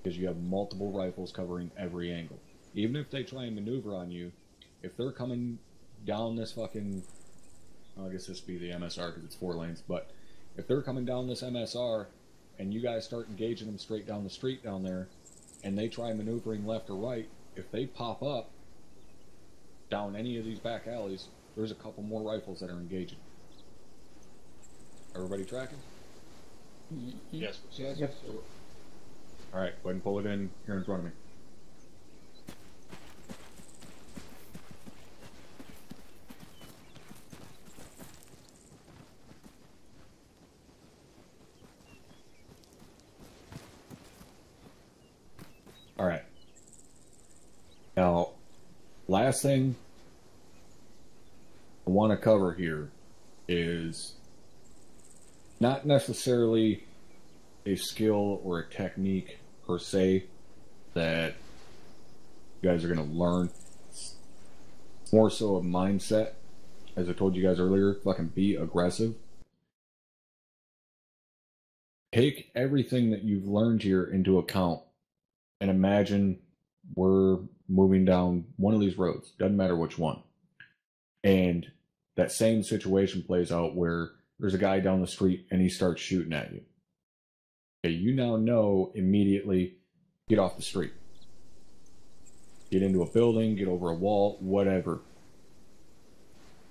Because you have multiple rifles covering every angle. Even if they try and maneuver on you, if they're coming down this fucking, well, I guess this would be the MSR because it's 4 lanes, but if they're coming down this MSR and you guys start engaging them straight down the street down there, and they try maneuvering left or right, if they pop up down any of these back alleys, there's a couple more rifles that are engaging. Everybody tracking? Yes. Yes. Alright, go ahead and pull it in here in front of me. Now, last thing I want to cover here is not necessarily a skill or a technique per se that you guys are going to learn. It's more so a mindset. As I told you guys earlier, fucking be aggressive. Take everything that you've learned here into account and imagine we're moving down one of these roads, doesn't matter which one, and that same situation plays out where there's a guy down the street and he starts shooting at you. Okay, you now know immediately, get off the street. Get into a building, get over a wall, whatever.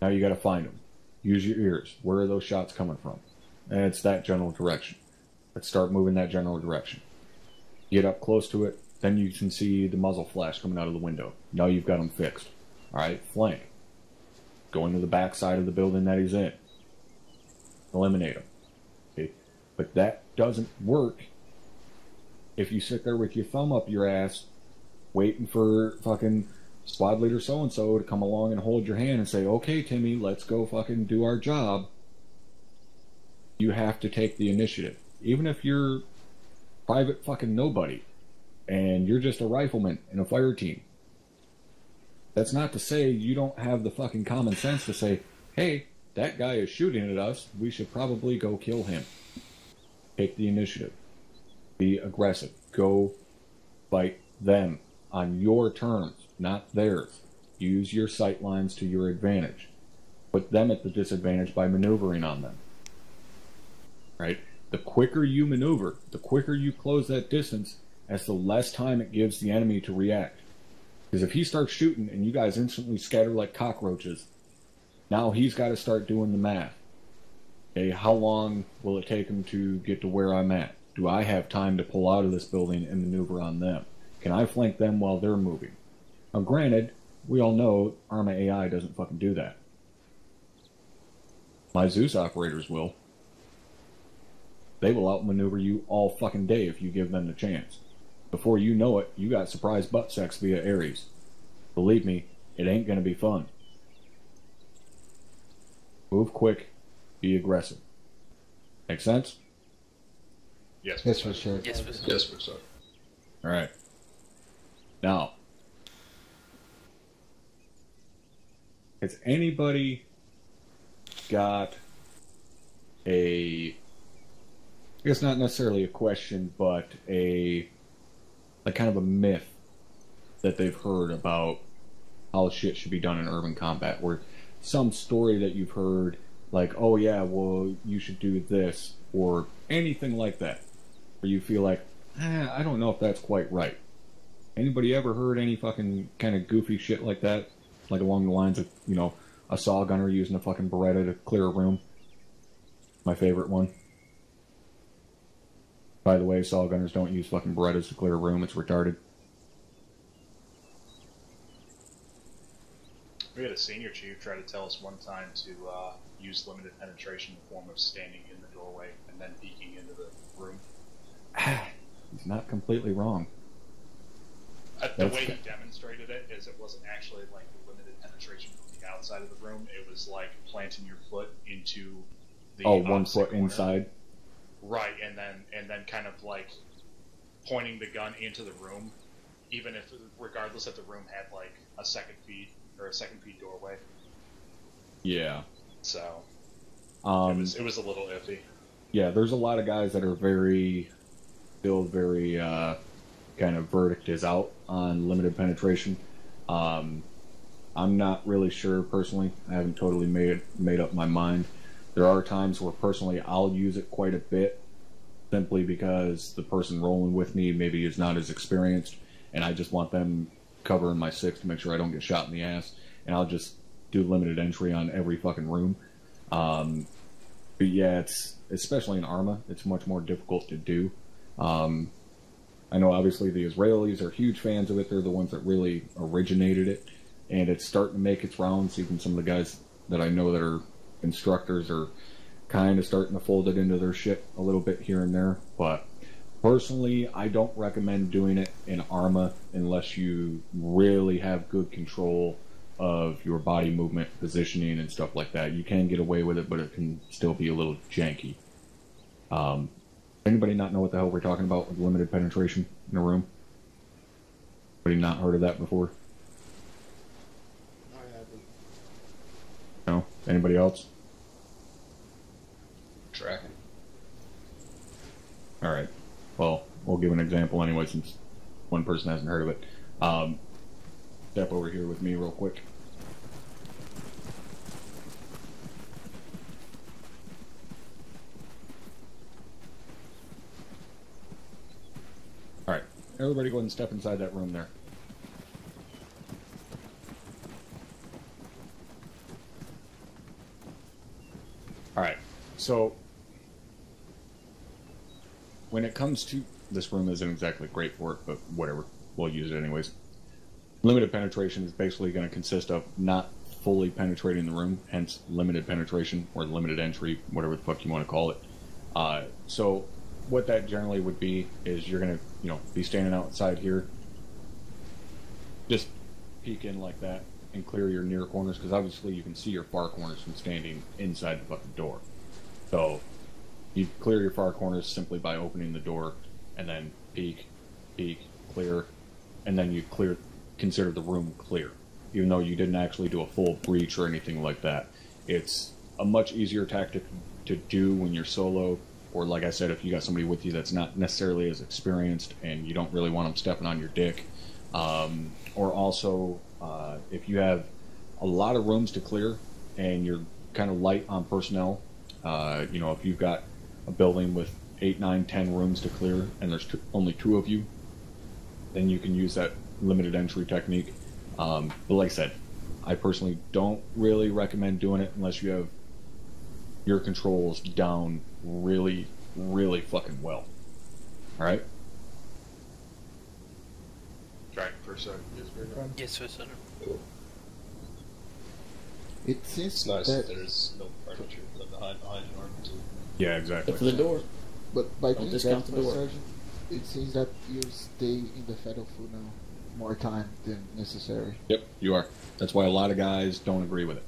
Now you got to find them. Use your ears. Where are those shots coming from? And it's that general direction. Let's start moving that general direction. Get up close to it, then you can see the muzzle flash coming out of the window. Now you've got them fixed. Alright, flank. Go into the back side of the building that he's in. Eliminate him. Okay? But that doesn't work if you sit there with your thumb up your ass waiting for fucking squad leader so-and-so to come along and hold your hand and say, okay, Timmy, let's go fucking do our job. You have to take the initiative. Even if you're private fucking nobody and you're just a rifleman in a fire team. That's not to say you don't have the fucking common sense to say, hey, that guy is shooting at us, we should probably go kill him. Take the initiative. Be aggressive. Go fight them on your terms, not theirs. Use your sight lines to your advantage. Put them at the disadvantage by maneuvering on them. Right? The quicker you maneuver, the quicker you close that distance, as the less time it gives the enemy to react. Because if he starts shooting and you guys instantly scatter like cockroaches, now he's got to start doing the math. Okay, how long will it take him to get to where I'm at? Do I have time to pull out of this building and maneuver on them? Can I flank them while they're moving? Now granted, we all know ArmA AI doesn't fucking do that. My Zeus operators will. They will outmaneuver you all fucking day if you give them the chance. Before you know it, you got surprise butt sex via Ares. Believe me, it ain't gonna be fun. Move quick, be aggressive. Make sense? Yes, Yes, for sure. Yes, for sure. Yes, for sure. Alright. Now, has anybody got I guess not necessarily a question, but kind of a myth that they've heard about how shit should be done in urban combat, where some story that you've heard, like, oh yeah, well, you should do this, or anything like that, where you feel like, I don't know if that's quite right. Anybody ever heard any fucking kind of goofy shit like that? Like along the lines of, a saw gunner using a fucking Beretta to clear a room? My favorite one. By the way, saw gunners don't use fucking Berettas to clear a room. It's retarded. We had a senior chief try to tell us one time to use limited penetration in the form of standing in the doorway and then peeking into the room. He's not completely wrong. The way he demonstrated it is it wasn't actually like limited penetration from the outside of the room. It was like planting your foot into the 1 foot corner. inside. Right, and then kind of like pointing the gun into the room, even if, regardless if the room had like a second feed doorway. Yeah. So it was a little iffy. Yeah, there's a lot of guys that are still very kind of verdict is out on limited penetration. I'm not really sure personally. I haven't totally made up my mind. There are times where personally I'll use it quite a bit, simply because the person rolling with me maybe is not as experienced, and I just want them covering my six to make sure I don't get shot in the ass, and I'll just do limited entry on every fucking room. But yeah, it's, especially in ArmA, it's much more difficult to do. I know obviously the Israelis are huge fans of it. They're the ones that really originated it, and it's starting to make its rounds. Even some of the guys that I know that are instructors are kind of starting to fold it into their shit a little bit here and there. But Personally, I don't recommend doing it in ArmA unless you really have good control of your body movement, positioning, and stuff like that. You can get away with it, but it can still be a little janky. Anybody not know what the hell we're talking about with limited penetration in a room? Anybody not heard of that before? I haven't. No? Anybody else? Tracking. Alright. Well, we'll give an example anyway since one person hasn't heard of it. Step over here with me real quick. Alright. Everybody go ahead and step inside that room there. Alright. So when it comes to this room isn't exactly great for it, but whatever, we'll use it anyways. Limited penetration is basically going to consist of not fully penetrating the room, hence limited penetration or limited entry, whatever the fuck you want to call it. So what that generally would be is you're going to, be standing outside here, just peek in like that and clear your near corners, because obviously you can see your far corners from standing inside the fucking door. So you clear your far corners simply by opening the door and then peek, clear, and then you consider the room clear. Even though you didn't actually do a full breach or anything like that. It's a much easier tactic to do when you're solo, or like I said, if you got somebody with you that's not necessarily as experienced and you don't really want them stepping on your dick. Or also, if you have a lot of rooms to clear and you're kind of light on personnel, if you've got a building with 8, 9, 10 rooms to clear and there's only 2 of you, then you can use that limited entry technique. But like I said, I personally don't really recommend doing it unless you have your controls down really, really fucking well. Alright? Right, for a second. Yes, for certain. It seems It's nice that, that there's no furniture behind an arm too. Yeah, exactly. Except for the door. but by Don't doing discount that, the door. Sergeant, it seems that you stay in the federal food now more time than necessary. Yep, you are. That's why a lot of guys don't agree with it.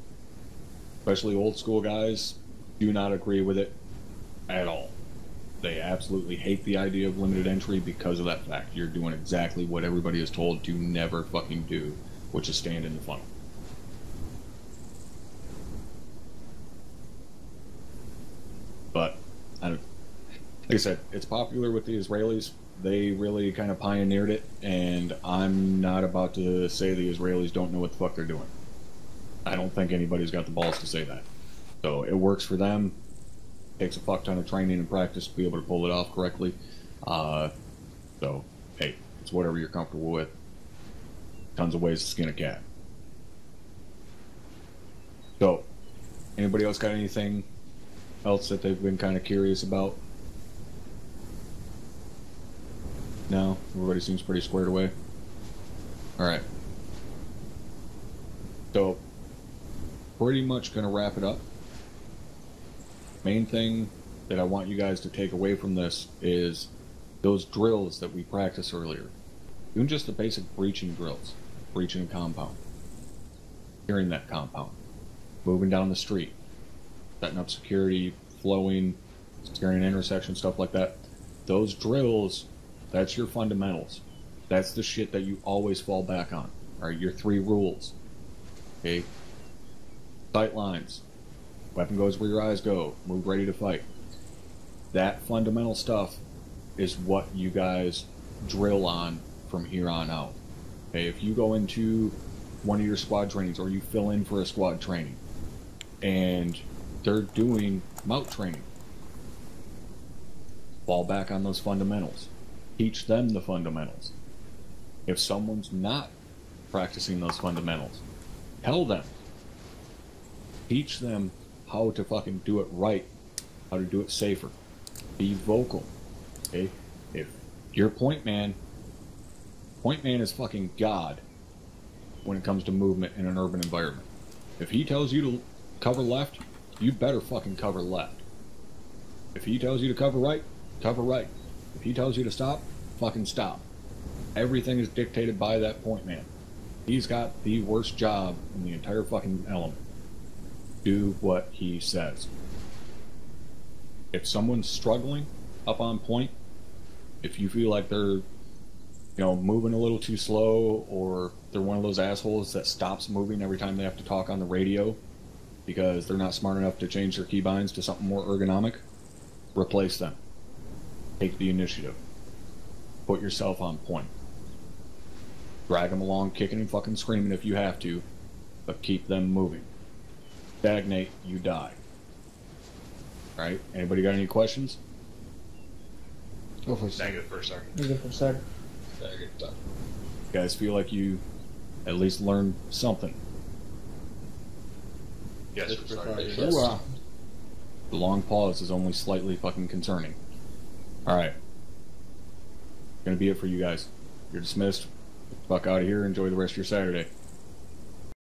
Especially old school guys do not agree with it at all. They absolutely hate the idea of limited entry because of that fact. You're doing exactly what everybody is told to never fucking do, which is stand in the funnel. But, like I said, it's popular with the Israelis. They really kind of pioneered it, and I'm not about to say the Israelis don't know what the fuck they're doing. I don't think anybody's got the balls to say that. So it works for them. Takes a fuck ton of training and practice to be able to pull it off correctly. So, hey, it's whatever you're comfortable with. Tons of ways to skin a cat. So, anybody else got anything else that they've been kind of curious about? No? Everybody seems pretty squared away? Alright. So, pretty much going to wrap it up. Main thing that I want you guys to take away from this is those drills that we practiced earlier. Even just the basic breaching drills. Breaching a compound. Securing that compound. Moving down the street. Setting up security, flowing, securing intersections, stuff like that. Those drills, that's your fundamentals. That's the shit that you always fall back on. Alright, your 3 rules. Okay? Sight lines. Weapon goes where your eyes go. Move ready to fight. That fundamental stuff is what you guys drill on from here on out. Okay, if you go into one of your squad trainings or you fill in for a squad training and they're doing MOUT training, fall back on those fundamentals. Teach them the fundamentals. If someone's not practicing those fundamentals, tell them. Teach them how to fucking do it right, how to do it safer. Be vocal. Okay? If you're point man is fucking God when it comes to movement in an urban environment. If he tells you to cover left, you better fucking cover left. If he tells you to cover right, cover right. If he tells you to stop, fucking stop. Everything is dictated by that point man. He's got the worst job in the entire fucking element. Do what he says. If someone's struggling up on point, if you feel like they're, moving a little too slow, or they're one of those assholes that stops moving every time they have to talk on the radio because they're not smart enough to change their keybinds to something more ergonomic, replace them. Take the initiative. Put yourself on point. Drag them along, kicking and fucking screaming if you have to, but keep them moving. Stagnate, you die. Right? Anybody got any questions? Go for it. Negative for a second. Negative for a second. You guys feel like you at least learned something? Yes, for starting. Yes. Wow. The long pause is only slightly fucking concerning. Alright. Gonna be it for you guys. You're dismissed. Fuck out of here. Enjoy the rest of your Saturday.